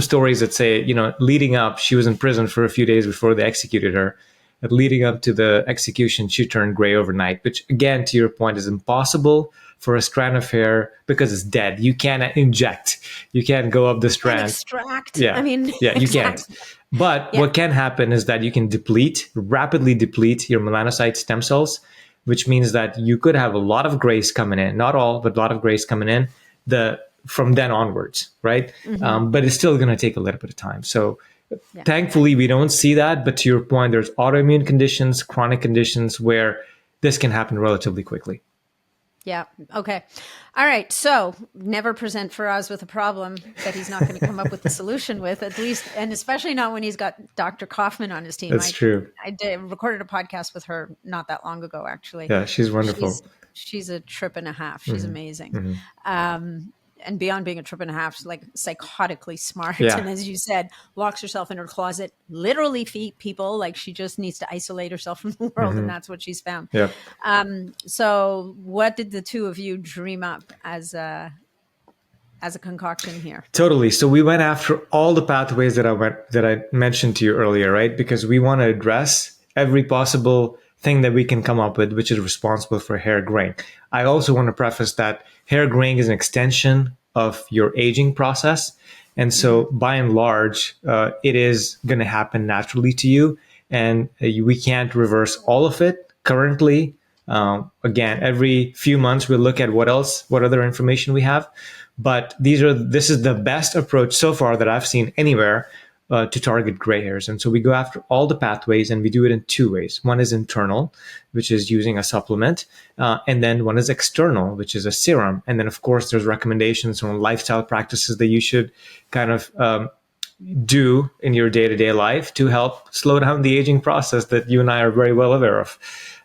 stories that say, leading up, she was in prison for a few days before they executed her. But leading up to the execution, she turned gray overnight, which again, to your point, is impossible for a strand of hair because it's dead. You can't inject. You can't go up the strand. Extract. Yeah. I mean, yeah, you can't. But what can happen is that you can rapidly deplete your melanocyte stem cells, which means that you could have a lot of grays coming in, not all, but a lot of grays coming in from then onwards, right? But it's still going to take a little bit of time. So thankfully, we don't see that. But to your point, there's autoimmune conditions, chronic conditions where this can happen relatively quickly. Yeah. Okay. All right. So never present Faraz with a problem that he's not going to come up with a solution with, at least, and especially not when he's got Dr. Kaufman on his team. That's true. I recorded a podcast with her not that long ago, actually. Yeah, she's wonderful. She's a trip and a half. She's amazing. And beyond being a trip and a half, she's like psychotically smart. Yeah. And as you said, locks herself in her closet, literally people, like she just needs to isolate herself from the world. And that's what she's found. Yeah. So what did the two of you dream up as a concoction here? Totally. So we went after all the pathways that I mentioned to you earlier, right? Because we want to address every possible thing that we can come up with, which is responsible for hair graying. I also want to preface that hair graying is an extension of your aging process. And so by and large, it is going to happen naturally to you. And we can't reverse all of it currently. Again, every few months, we'll look at what other information we have. But this is the best approach so far that I've seen anywhere to target gray hairs. And so we go after all the pathways, and we do it in two ways. One is internal, which is using a supplement. And then one is external, which is a serum. And then, of course, there's recommendations on lifestyle practices that you should kind of do in your day-to-day life to help slow down the aging process that you and I are very well aware of,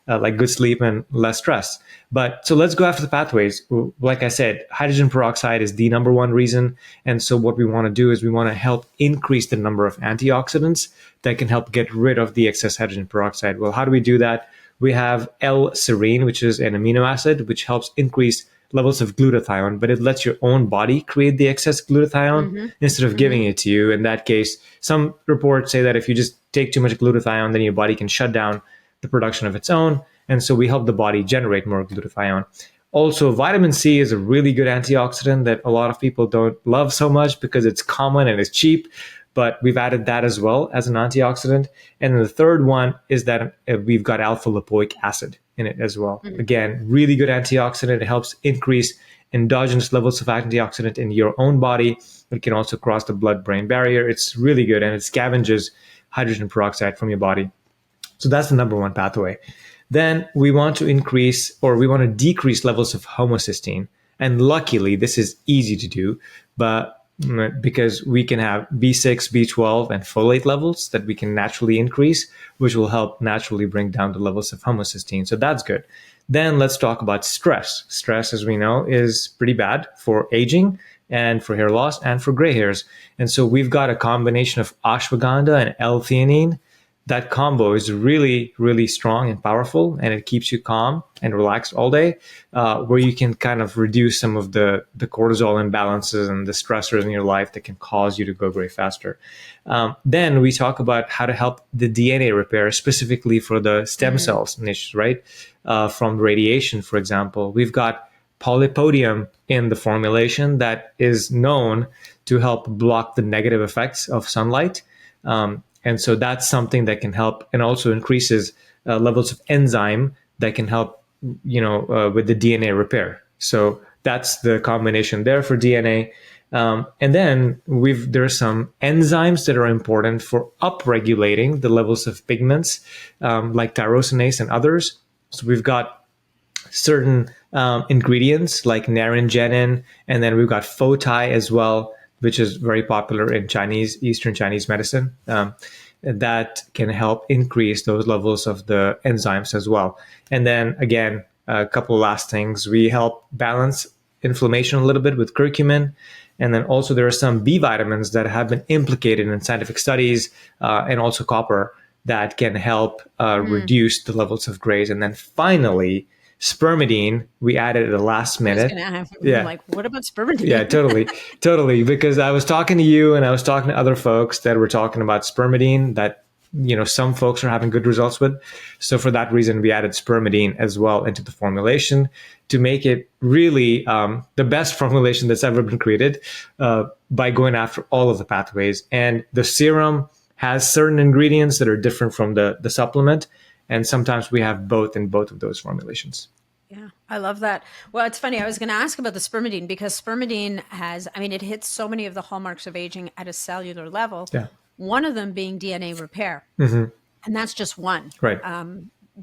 like good sleep and less stress. But so let's go after the pathways. Like I said, hydrogen peroxide is the number one reason. And so what we want to do is we want to help increase the number of antioxidants that can help get rid of the excess hydrogen peroxide. Well, how do we do that? We have L-serine, which is an amino acid, which helps increase levels of glutathione, but it lets your own body create the excess glutathione instead of giving it to you. In that case, some reports say that if you just take too much glutathione, then your body can shut down the production of its own. And so we help the body generate more glutathione. Also, vitamin C is a really good antioxidant that a lot of people don't love so much because it's common and it's cheap, but we've added that as well as an antioxidant. And then the third one is that we've got alpha lipoic acid in it as well. Again, really good antioxidant. It helps increase endogenous levels of antioxidant in your own body. It can also cross the blood-brain barrier. It's really good, and it scavenges hydrogen peroxide from your body. So that's the number one pathway. Then we want to decrease levels of homocysteine. And luckily, this is easy to do, but because we can have B6, B12, and folate levels that we can naturally increase, which will help naturally bring down the levels of homocysteine. So that's good. Then let's talk about stress. Stress, as we know, is pretty bad for aging and for hair loss and for gray hairs. And so we've got a combination of ashwagandha and L-theanine. That combo is really, really strong and powerful, and it keeps you calm and relaxed all day, where you can kind of reduce some of the cortisol imbalances and the stressors in your life that can cause you to go gray faster. Then we talk about how to help the DNA repair, specifically for the stem cells niche, right? From radiation, for example. We've got polypodium in the formulation that is known to help block the negative effects of sunlight. And so that's something that can help, and also increases levels of enzyme that can help, with the DNA repair. So that's the combination there for DNA. And then there are some enzymes that are important for upregulating the levels of pigments, like tyrosinase and others. So we've got certain ingredients like naringenin, and then we've got photai as well, which is very popular in Eastern Chinese medicine, that can help increase those levels of the enzymes as well. And then again, a couple of last things. We help balance inflammation a little bit with curcumin. And then also there are some B vitamins that have been implicated in scientific studies, and also copper, that can help reduce the levels of grays. And then finally, spermidine, we added at the last minute. Yeah. Like, what about spermidine? Yeah, totally. Because I was talking to you and I was talking to other folks that were talking about spermidine that, some folks are having good results with. So for that reason, we added spermidine as well into the formulation to make it really the best formulation that's ever been created, by going after all of the pathways. And the serum has certain ingredients that are different from the supplement. And sometimes we have both in both of those formulations. Yeah, I love that. Well, it's funny. I was going to ask about the spermidine because spermidine it hits so many of the hallmarks of aging at a cellular level. Yeah. One of them being DNA repair. Mm-hmm. And that's just one. Right.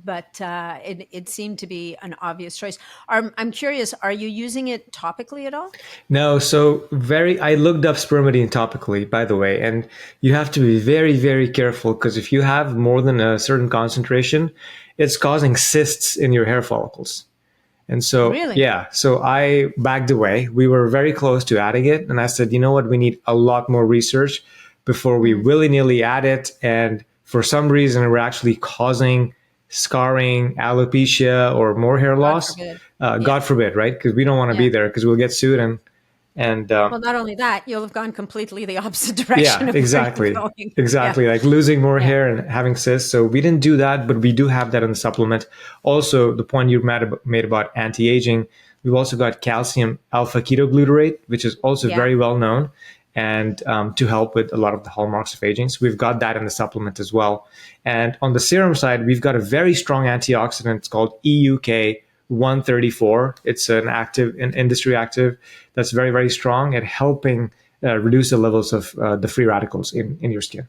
But it seemed to be an obvious choice. I'm curious, are you using it topically at all? No, I looked up spermidine topically, by the way, and you have to be very, very careful because if you have more than a certain concentration, it's causing cysts in your hair follicles. And so, Really? Yeah, so I backed away. We were very close to adding it. And I said, you know what, we need a lot more research before we willy-nilly add it. And for some reason, we're actually causing scarring, alopecia, or more hair loss. God forbid, right? Because we don't want to be there because we'll get sued and well, not only that, you'll have gone completely the opposite direction. Yeah, exactly. Exactly. Like losing more hair and having cysts. So we didn't do that, but we do have that in the supplement. Also, the point you made about anti-aging, we've also got calcium alpha ketoglutarate, which is also very well known, and to help with a lot of the hallmarks of aging. So we've got that in the supplement as well. And on the serum side, we've got a very strong antioxidant. It's called EUK 134. It's an industry active that's very, very strong at helping reduce the levels of the free radicals in your skin.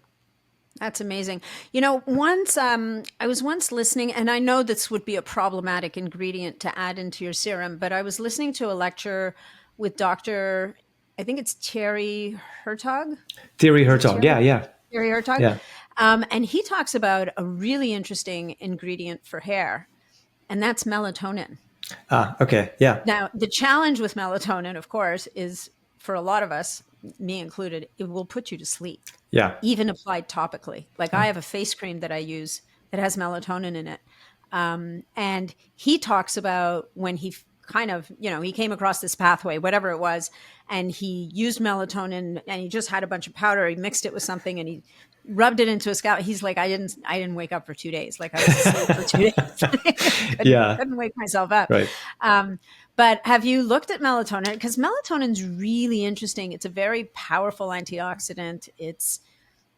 That's amazing. Once I was listening, and I know this would be a problematic ingredient to add into your serum, but I was listening to a lecture with Dr. I think it's Thierry Hertog. Thierry Hertog, yeah. Thierry Hertog. Yeah. And he talks about a really interesting ingredient for hair, and that's melatonin. Okay, yeah. Now, the challenge with melatonin, of course, is for a lot of us, me included, it will put you to sleep. Yeah. Even applied topically. Like I have a face cream that I use that has melatonin in it. And he talks about when he kind of, he came across this pathway, whatever it was, and he used melatonin and he just had a bunch of powder. He mixed it with something and he rubbed it into his scalp. He's like, I didn't wake up for 2 days. Like I was asleep for 2 days. couldn't wake myself up. Right. But have you looked at melatonin? Because melatonin's really interesting. It's a very powerful antioxidant. It's,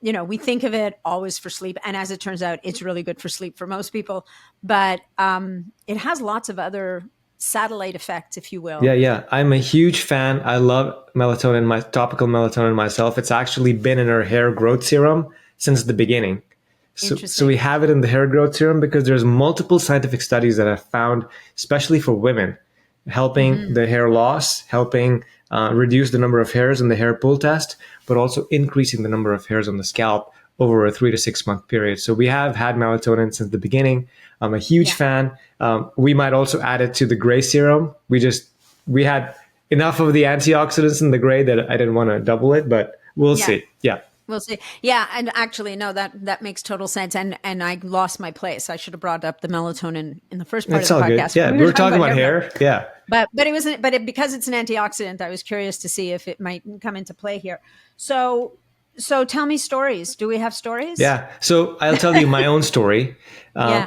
we think of it always for sleep. And as it turns out, it's really good for sleep for most people. But it has lots of other satellite effects, if you will. Yeah. I'm a huge fan. I love melatonin, topical melatonin myself. It's actually been in our hair growth serum since the beginning. So we have it in the hair growth serum because there's multiple scientific studies that have found, especially for women, helping the hair loss, helping reduce the number of hairs in the hair pull test, but also increasing the number of hairs on the scalp over a 3 to 6 month period. So we have had melatonin since the beginning. I'm a huge fan. We might also add it to the gray serum. We had enough of the antioxidants in the gray that I didn't want to double it, but we'll see. Yeah. We'll see. Yeah. And actually, no, that makes total sense. And I lost my place. I should have brought up the melatonin in the first part of the podcast. Good. Yeah. We were talking about hair. Yeah. But because it's an antioxidant, I was curious to see if it might come into play here. So tell me stories. Do we have stories? Yeah. So I'll tell you my own story.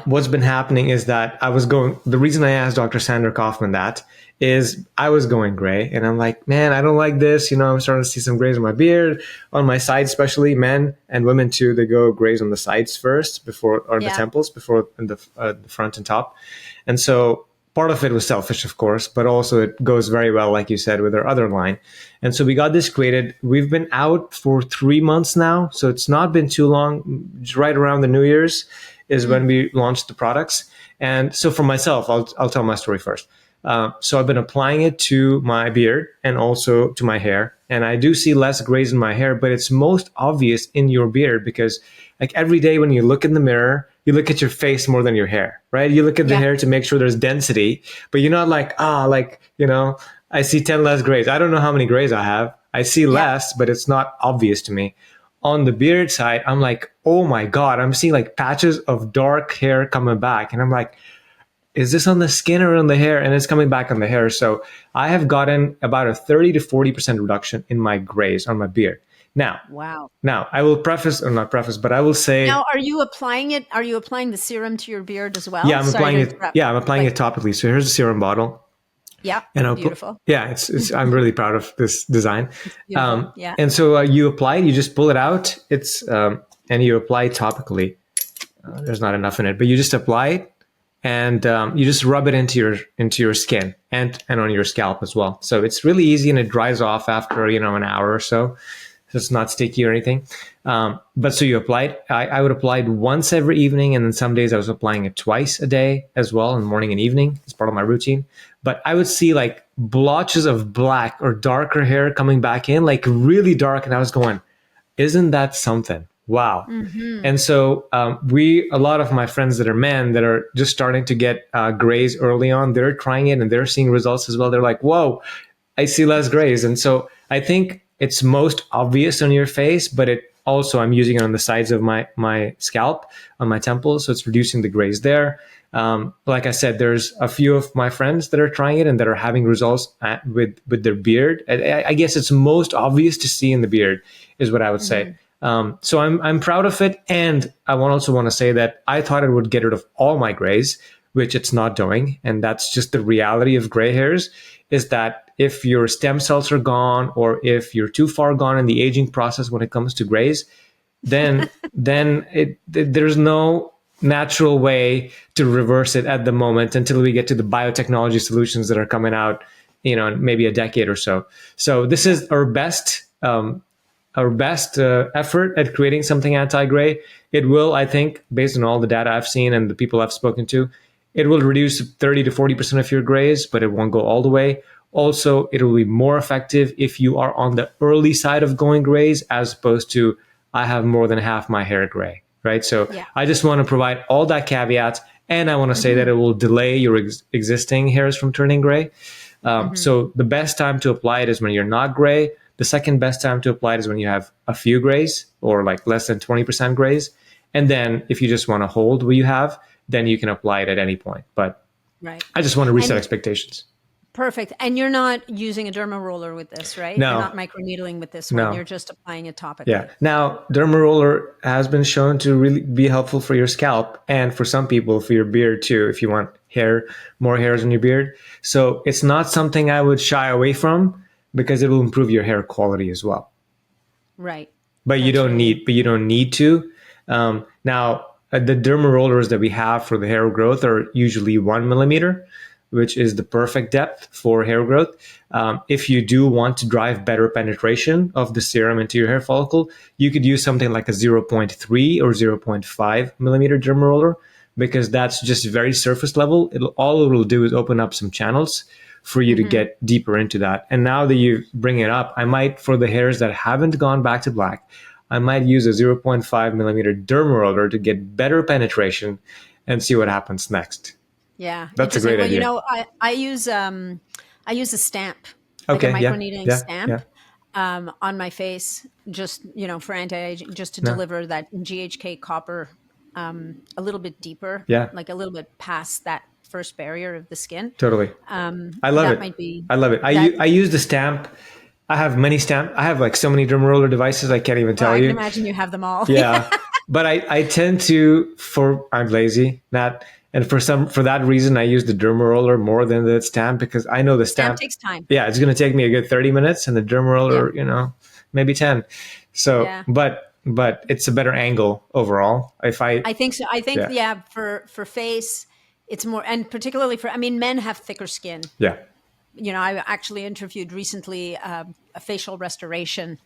What's been happening is that the reason I asked Dr. Sandra Kaufman that is I was going gray and I'm like, man, I don't like this. I'm starting to see some grays on my beard, on my sides, especially men and women too. They go grays on the sides first the temples before in the front and top. And so part of it was selfish, of course, but also it goes very well, like you said, with our other line. And so we got this created. We've been out for 3 months now, so it's not been too long. Just right around the New Year's is when we launched the products. And so for myself, I'll tell my story first. So I've been applying it to my beard and also to my hair, and I do see less grays in my hair, but it's most obvious in your beard because, like, every day when you look in the mirror, you look at your face more than your hair, right? You look at the hair to make sure there's density, but you're not like, I see 10 less grays. I don't know how many grays I have. I see less, but it's not obvious to me. On the beard side, I'm like, oh my God, I'm seeing like patches of dark hair coming back. And I'm like, is this on the skin or on the hair? And it's coming back on the hair. So I have gotten about a 30 to 40% reduction in my grays on my beard. Now, I will preface, or not preface, but I will say. Now, are you applying it? Are you applying the serum to your beard as well? Yeah, I'm applying it. Yeah, I'm applying it topically. So here's a serum bottle. Yeah, and beautiful. It's. I'm really proud of this design. Yeah. And so you apply it. You just pull it out. It's and you apply it topically. There's not enough in it, but you just apply it, and you just rub it into your skin and on your scalp as well. So it's really easy, and it dries off after an hour or so. So it's not sticky or anything. But so you apply it. I would apply it once every evening, and then some days I was applying it twice a day as well, in the morning and evening. It's part of my routine. But I would see like blotches of black or darker hair coming back in, like really dark, and I was going, "Isn't that something? Wow!" Mm-hmm. And so a lot of my friends that are men that are just starting to get grays early on, they're trying it and they're seeing results as well. They're like, "Whoa, I see less grays." And so I think it's most obvious on your face, but I'm using it on the sides of my scalp, on my temples, so it's reducing the grays there. Like I said, there's a few of my friends that are trying it and that are having results with their beard. I guess it's most obvious to see in the beard, is what I would say. So I'm proud of it, and I also want to say that I thought it would get rid of all my grays, which it's not doing, and that's just the reality of gray hairs. Is that if your stem cells are gone, or if you're too far gone in the aging process when it comes to grays, then there's no natural way to reverse it at the moment until we get to the biotechnology solutions that are coming out, in maybe a decade or so. So this is our best effort at creating something anti-gray. It will, I think, based on all the data I've seen and the people I've spoken to, it will reduce 30 to 40% of your grays, but it won't go all the way. Also, it will be more effective if you are on the early side of going grays, as opposed to I have more than half my hair gray, right? So I just want to provide all that caveat, and I want to say that it will delay your existing hairs from turning gray. So the best time to apply it is when you're not gray. The second best time to apply it is when you have a few grays, or like less than 20% grays. And then if you just want to hold what you have, then you can apply it at any point. But I just want to reset expectations. Perfect. And you're not using a derma roller with this, right? No. You're not microneedling with this one. You're just applying it topically. Yeah. Now, derma roller has been shown to really be helpful for your scalp, and for some people, for your beard too, if you want more hairs on your beard. So it's not something I would shy away from, because it will improve your hair quality as well. Right. But you don't need to. Now, the derma rollers that we have for the hair growth are usually 1 millimeter, which is the perfect depth for hair growth. If you do want to drive better penetration of the serum into your hair follicle, you could use something like a 0.3 or 0.5 millimeter derma roller, because that's just very surface level. All it will do is open up some channels for you to get deeper into that. And now that you bring it up, I might, for the hairs that haven't gone back to black, I might use a 0.5 millimeter derma roller to get better penetration and see what happens next. Yeah, that's a great idea. I use a stamp, like a microneedling stamp, on my face, just for anti-aging, just to deliver that GHK copper a little bit deeper, like a little bit past that first barrier of the skin. Totally. I love it. I love it. I use the stamp. I have many stamp. I have like so many derma roller devices. I can't even tell you. I can imagine you have them all. Yeah. But I tend to, I'm lazy, and for that reason, I use the derma roller more than the stamp, because I know the stamp takes time. Yeah, it's going to take me a good 30 minutes, and the derma roller, maybe 10. So, but it's a better angle overall. I think so. I think for face, it's more, and particularly for, I mean, men have thicker skin. Yeah. You know, I actually interviewed recently a facial restoration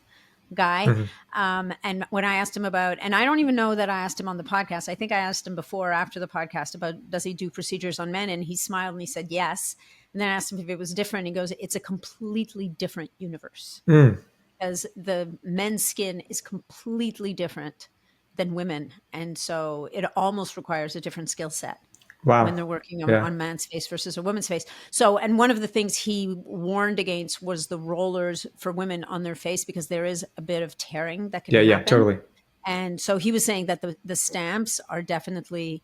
guy. And when I asked him about, and I don't even know that I asked him on the podcast. I think I asked him before or after the podcast about, does he do procedures on men? And he smiled and he said, yes. And then I asked him if it was different. He goes, it's a completely different universe because the men's skin is completely different than women. And so it almost requires a different skill set. Wow. When they're working on man's face versus a woman's face. So, and one of the things he warned against was the rollers for women on their face, because there is a bit of tearing that can happen. Yeah, totally. And so he was saying that the stamps are definitely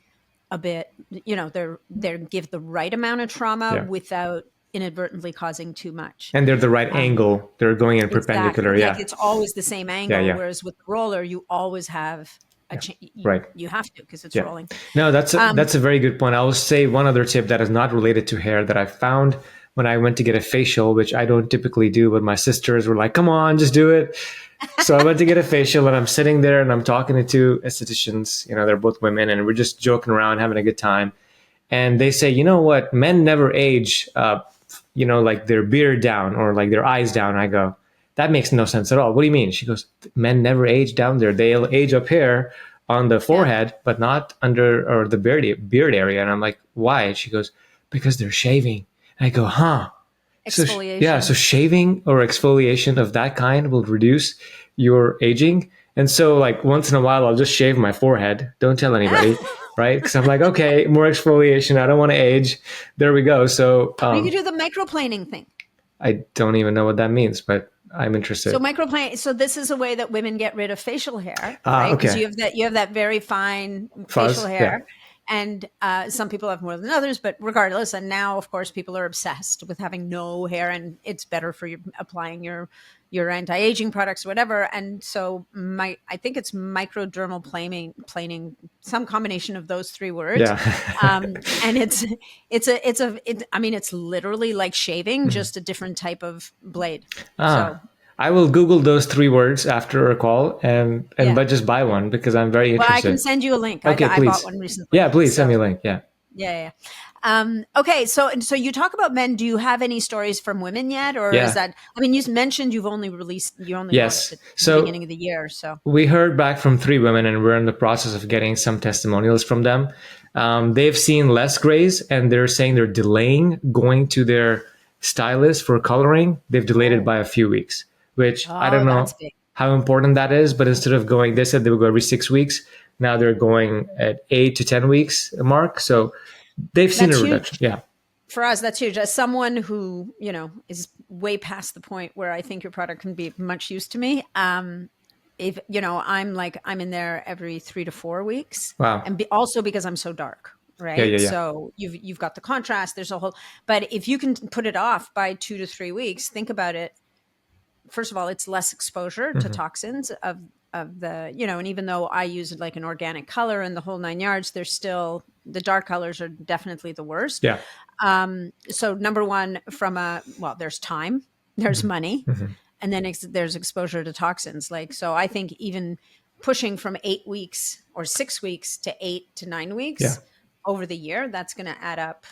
a bit, you know, they're give the right amount of trauma without inadvertently causing too much. And they're the right angle. They're going in perpendicular. Exactly. Like it's always the same angle. Whereas with the roller, you always have right. You have to, because it's rolling. No, that's a very good point. I will say one other tip that is not related to hair that I found when I went to get a facial, which I don't typically do, but my sisters were like, come on, just do it. So I went to get a facial and I'm sitting there and I'm talking to two estheticians, you know, they're both women, and we're just joking around, having a good time. And they say, you know what, men never age, you know, like their beard down or like their eyes down. I go, that makes no sense at all. What do you mean? She goes, men never age down there. They'll age up here on the forehead, but not under or the beard area. And I'm like, why? And she goes, because they're shaving. And I go, huh? Exfoliation. So shaving or exfoliation of that kind will reduce your aging. And so like once in a while, I'll just shave my forehead. Don't tell anybody, right? Because I'm like, okay, more exfoliation. I don't want to age. There we go. So you could do the microplaning thing. I don't even know what that means, but I'm interested. So microplane. So this is a way that women get rid of facial hair, right? Because you have that very fine fuzz, facial hair, and some people have more than others. But regardless, and now of course people are obsessed with having no hair, and it's better for you applying your anti-aging products or whatever. And so I think it's microdermal planing, some combination of those three words. Yeah. And I mean, it's literally like shaving, just a different type of blade. So I will Google those three words after a call and but just buy one because I'm very interested. Well, I can send you a link. Okay, I bought one recently. Yeah, please send me a link. Yeah. Yeah. Okay. So you talk about men. Do you have any stories from women yet? Or is that, I mean, you mentioned you only launched it at the beginning of the year. So we heard back from 3 women and we're in the process of getting some testimonials from them. They've seen less grays and they're saying they're delaying going to their stylist for coloring. They've delayed it by a few weeks, which I don't know how important that is, but instead of going, they said they would go every 6 weeks. Now they're going at 8 to 10 weeks mark. So they've seen a reduction. Yeah. For us, that's huge. As someone who, you know, is way past the point where I think your product can be much use to me. If, you know, I'm in there every 3 to 4 weeks. Wow. And also because I'm so dark. Right. Yeah. So you've got the contrast, there's a whole, but if you can put it off by 2 to 3 weeks, think about it. First of all, it's less exposure to toxins of the, you know, and even though I use like an organic color and the whole 9 yards, there's still, the dark colors are definitely the worst. Yeah. So number one, there's time, there's money, and then there's exposure to toxins. Like, so I think even pushing from 8 weeks or 6 weeks to 8 to 9 weeks over the year, that's going to add up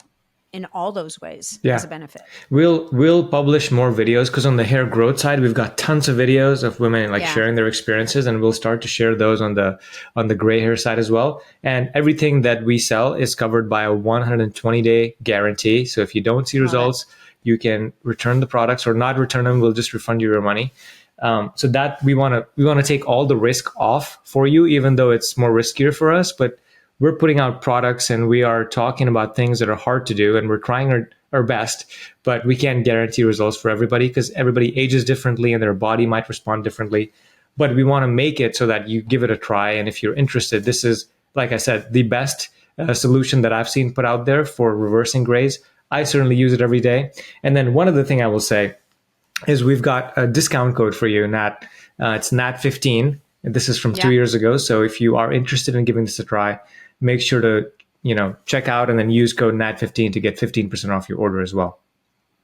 in all those ways as a benefit. We'll publish more videos because on the hair growth side, we've got tons of videos of women sharing their experiences, and we'll start to share those on the gray hair side as well. And everything that we sell is covered by a 120-day guarantee. So if you don't see results, you can return the products or not return them. We'll just refund you your money. So that we want to take all the risk off for you, even though it's more riskier for us, but we're putting out products and we are talking about things that are hard to do and we're trying our best, but we can't guarantee results for everybody because everybody ages differently and their body might respond differently. But we want to make it so that you give it a try. And if you're interested, this is, like I said, the best solution that I've seen put out there for reversing grays. I certainly use it every day. And then one other thing I will say is we've got a discount code for you, Nat. It's Nat15. And this is from 2 years ago. So if you are interested in giving this a try, make sure to, check out and then use code NAT15 to get 15% off your order as well.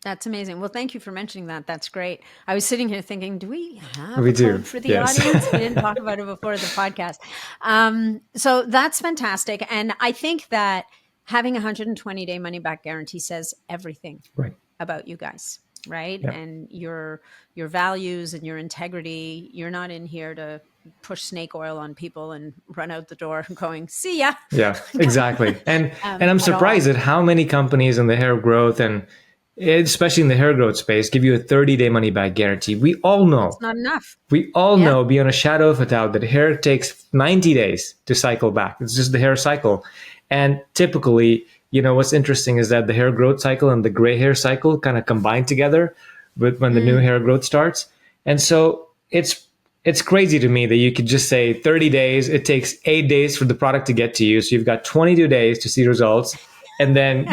That's amazing. Well, thank you for mentioning that. That's great. I was sitting here thinking, do we have a code for the audience? We didn't talk about it before the podcast. So that's fantastic. And I think that having a 120-day money back guarantee says everything Right. about you guys, right? Yeah. And your values and your integrity. You're not in here to push snake oil on people and run out the door going, see ya. Yeah, exactly. And I'm At all. surprised at how many companies in the hair growth and especially in the hair growth space give you a 30-day money back guarantee. We all It's know. not enough. We all Yeah. know beyond a shadow of a doubt that hair takes 90 days to cycle back. It's just the hair cycle. And typically, what's interesting is that the hair growth cycle and the gray hair cycle kind of combine together with when the new hair growth starts. And so it's crazy to me that you could just say 30 days, it takes 8 days for the product to get to you. So you've got 22 days to see results. And then,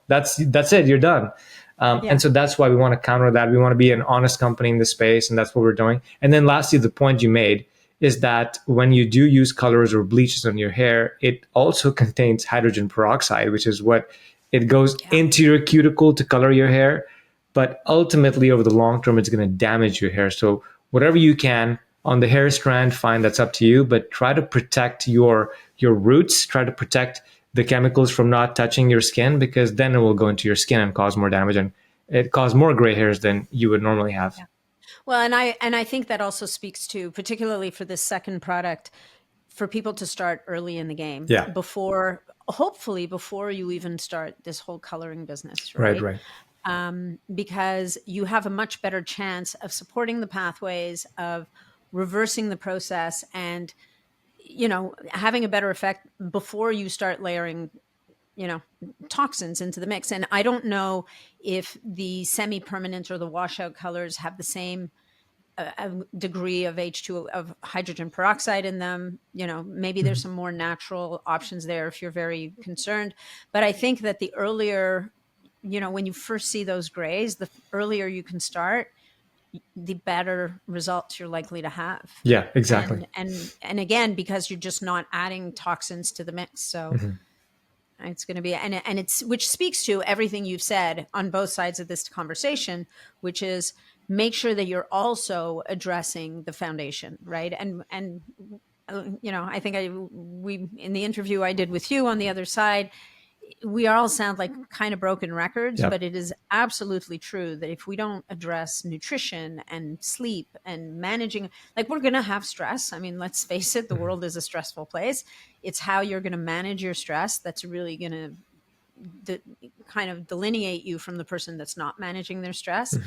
that's it, you're done. And so that's why we want to counter that. We want to be an honest company in this space, and that's what we're doing. And then lastly, the point you made is that when you do use colors or bleaches on your hair, it also contains hydrogen peroxide, which is what it goes into your cuticle to color your hair. But ultimately, over the long term, it's going to damage your hair. So whatever you can on the hair strand, fine, that's up to you. But try to protect your roots. Try to protect the chemicals from not touching your skin, because then it will go into your skin and cause more damage, and it cause more gray hairs than you would normally have. Yeah. Well, and I think that also speaks to, particularly for this second product, for people to start early in the game. Yeah. Hopefully before you even start this whole coloring business, Right. right? Because you have a much better chance of supporting the pathways, of reversing the process, and having a better effect before you start layering toxins into the mix. And I don't know if the semi-permanent or the washout colors have the same degree of H2 of hydrogen peroxide in them. Maybe there's some more natural options there if you're very concerned. But I think that the earlier, when you first see those grays, the earlier you can start, the better results you're likely to have. Yeah, exactly. And again, because you're just not adding toxins to the mix. So it's going to be, and it's, which speaks to everything you've said on both sides of this conversation, which is make sure that you're also addressing the foundation, right? And I think we in the interview I did with you on the other side, we all sound like kind of broken records, but it is absolutely true that if we don't address nutrition and sleep and managing, like, we're going to have stress. I mean, let's face it, the world is a stressful place. It's how you're going to manage your stress that's really going to kind of delineate you from the person that's not managing their stress.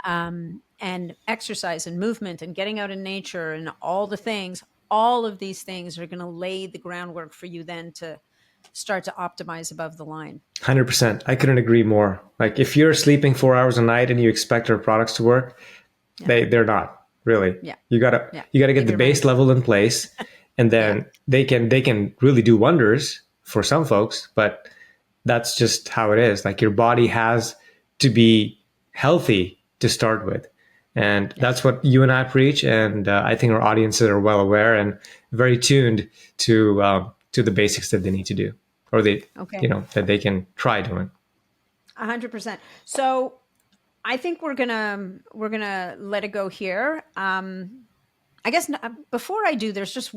And exercise and movement and getting out in nature and all the things, all of these things are going to lay the groundwork for you then to start to optimize above the line. 100%. I couldn't agree more. Like, if you're sleeping 4 hours a night and you expect our products to work, they're not really. Yeah. You gotta get the base level in place, and then they can really do wonders for some folks, but that's just how it is. Like, your body has to be healthy to start with. And that's what you and I preach. And I think our audiences are well aware and very tuned to the basics that they need to do, or that they can try doing. 100%. So I think we're gonna let it go here. I guess before I do, there's just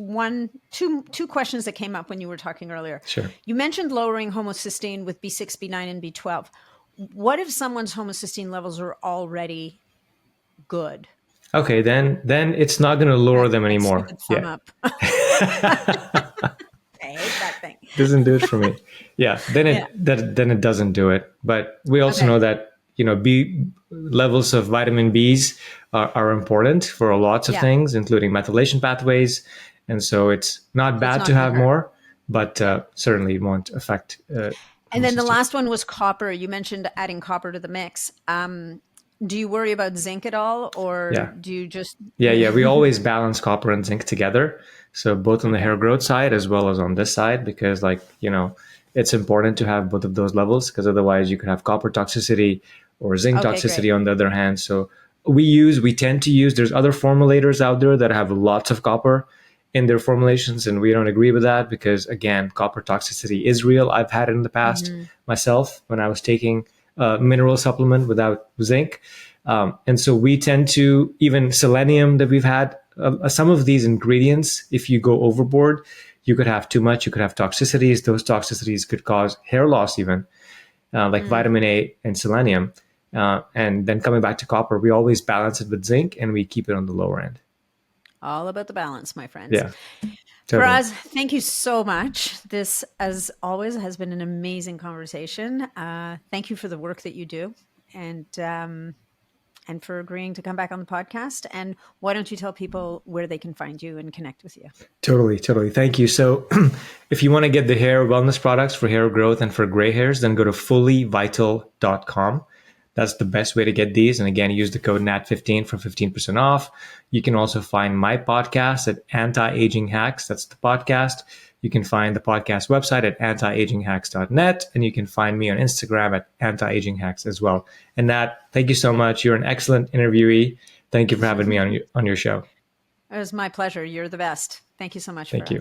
two questions that came up when you were talking earlier. Sure. You mentioned lowering homocysteine with B6, B9, and B12. What if someone's homocysteine levels are already good? Okay, then it's not going to lower them anymore. Thumb up. I hate that thing. Doesn't do it for me. Yeah, then it doesn't do it. But we also know that B levels of vitamin Bs are important for lots of things, including methylation pathways, and so it's not bad to have more, but certainly won't affect. And then the last one was copper. You mentioned adding copper to the mix. Do you worry about zinc at all, or do you just? Yeah. We always balance copper and zinc together. So both on the hair growth side as well as on this side, because it's important to have both of those levels, because otherwise you could have copper toxicity or zinc toxicity on the other hand. So we tend to use, there's other formulators out there that have lots of copper in their formulations, and we don't agree with that because, again, copper toxicity is real. I've had it in the past myself when I was taking a mineral supplement without zinc. And so we tend to, even selenium that we've had, some of these ingredients, if you go overboard, You could have too much, you could have toxicities. Those toxicities could cause hair loss even, like vitamin A and selenium. And then coming back to copper, we always balance it with zinc and we keep it on the lower end. All about the balance, my friends. Yeah, totally. Faraz, thank you so much. This, as always, has been an amazing conversation. Thank you for the work that you do, and for agreeing to come back on the podcast. And why don't you tell people where they can find you and connect with you? Totally. Thank you. So if you want to get the hair wellness products for hair growth and for gray hairs, then go to fullyvital.com. That's the best way to get these. And again, use the code NAT15 for 15% off. You can also find my podcast at Anti-Aging Hacks. That's the podcast. You can find the podcast website at antiaginghacks.net. And you can find me on Instagram at Anti-Aging Hacks as well. And Nat, thank you so much. You're an excellent interviewee. Thank you for having me on your show. It was my pleasure. You're the best. Thank you so much. Thank you.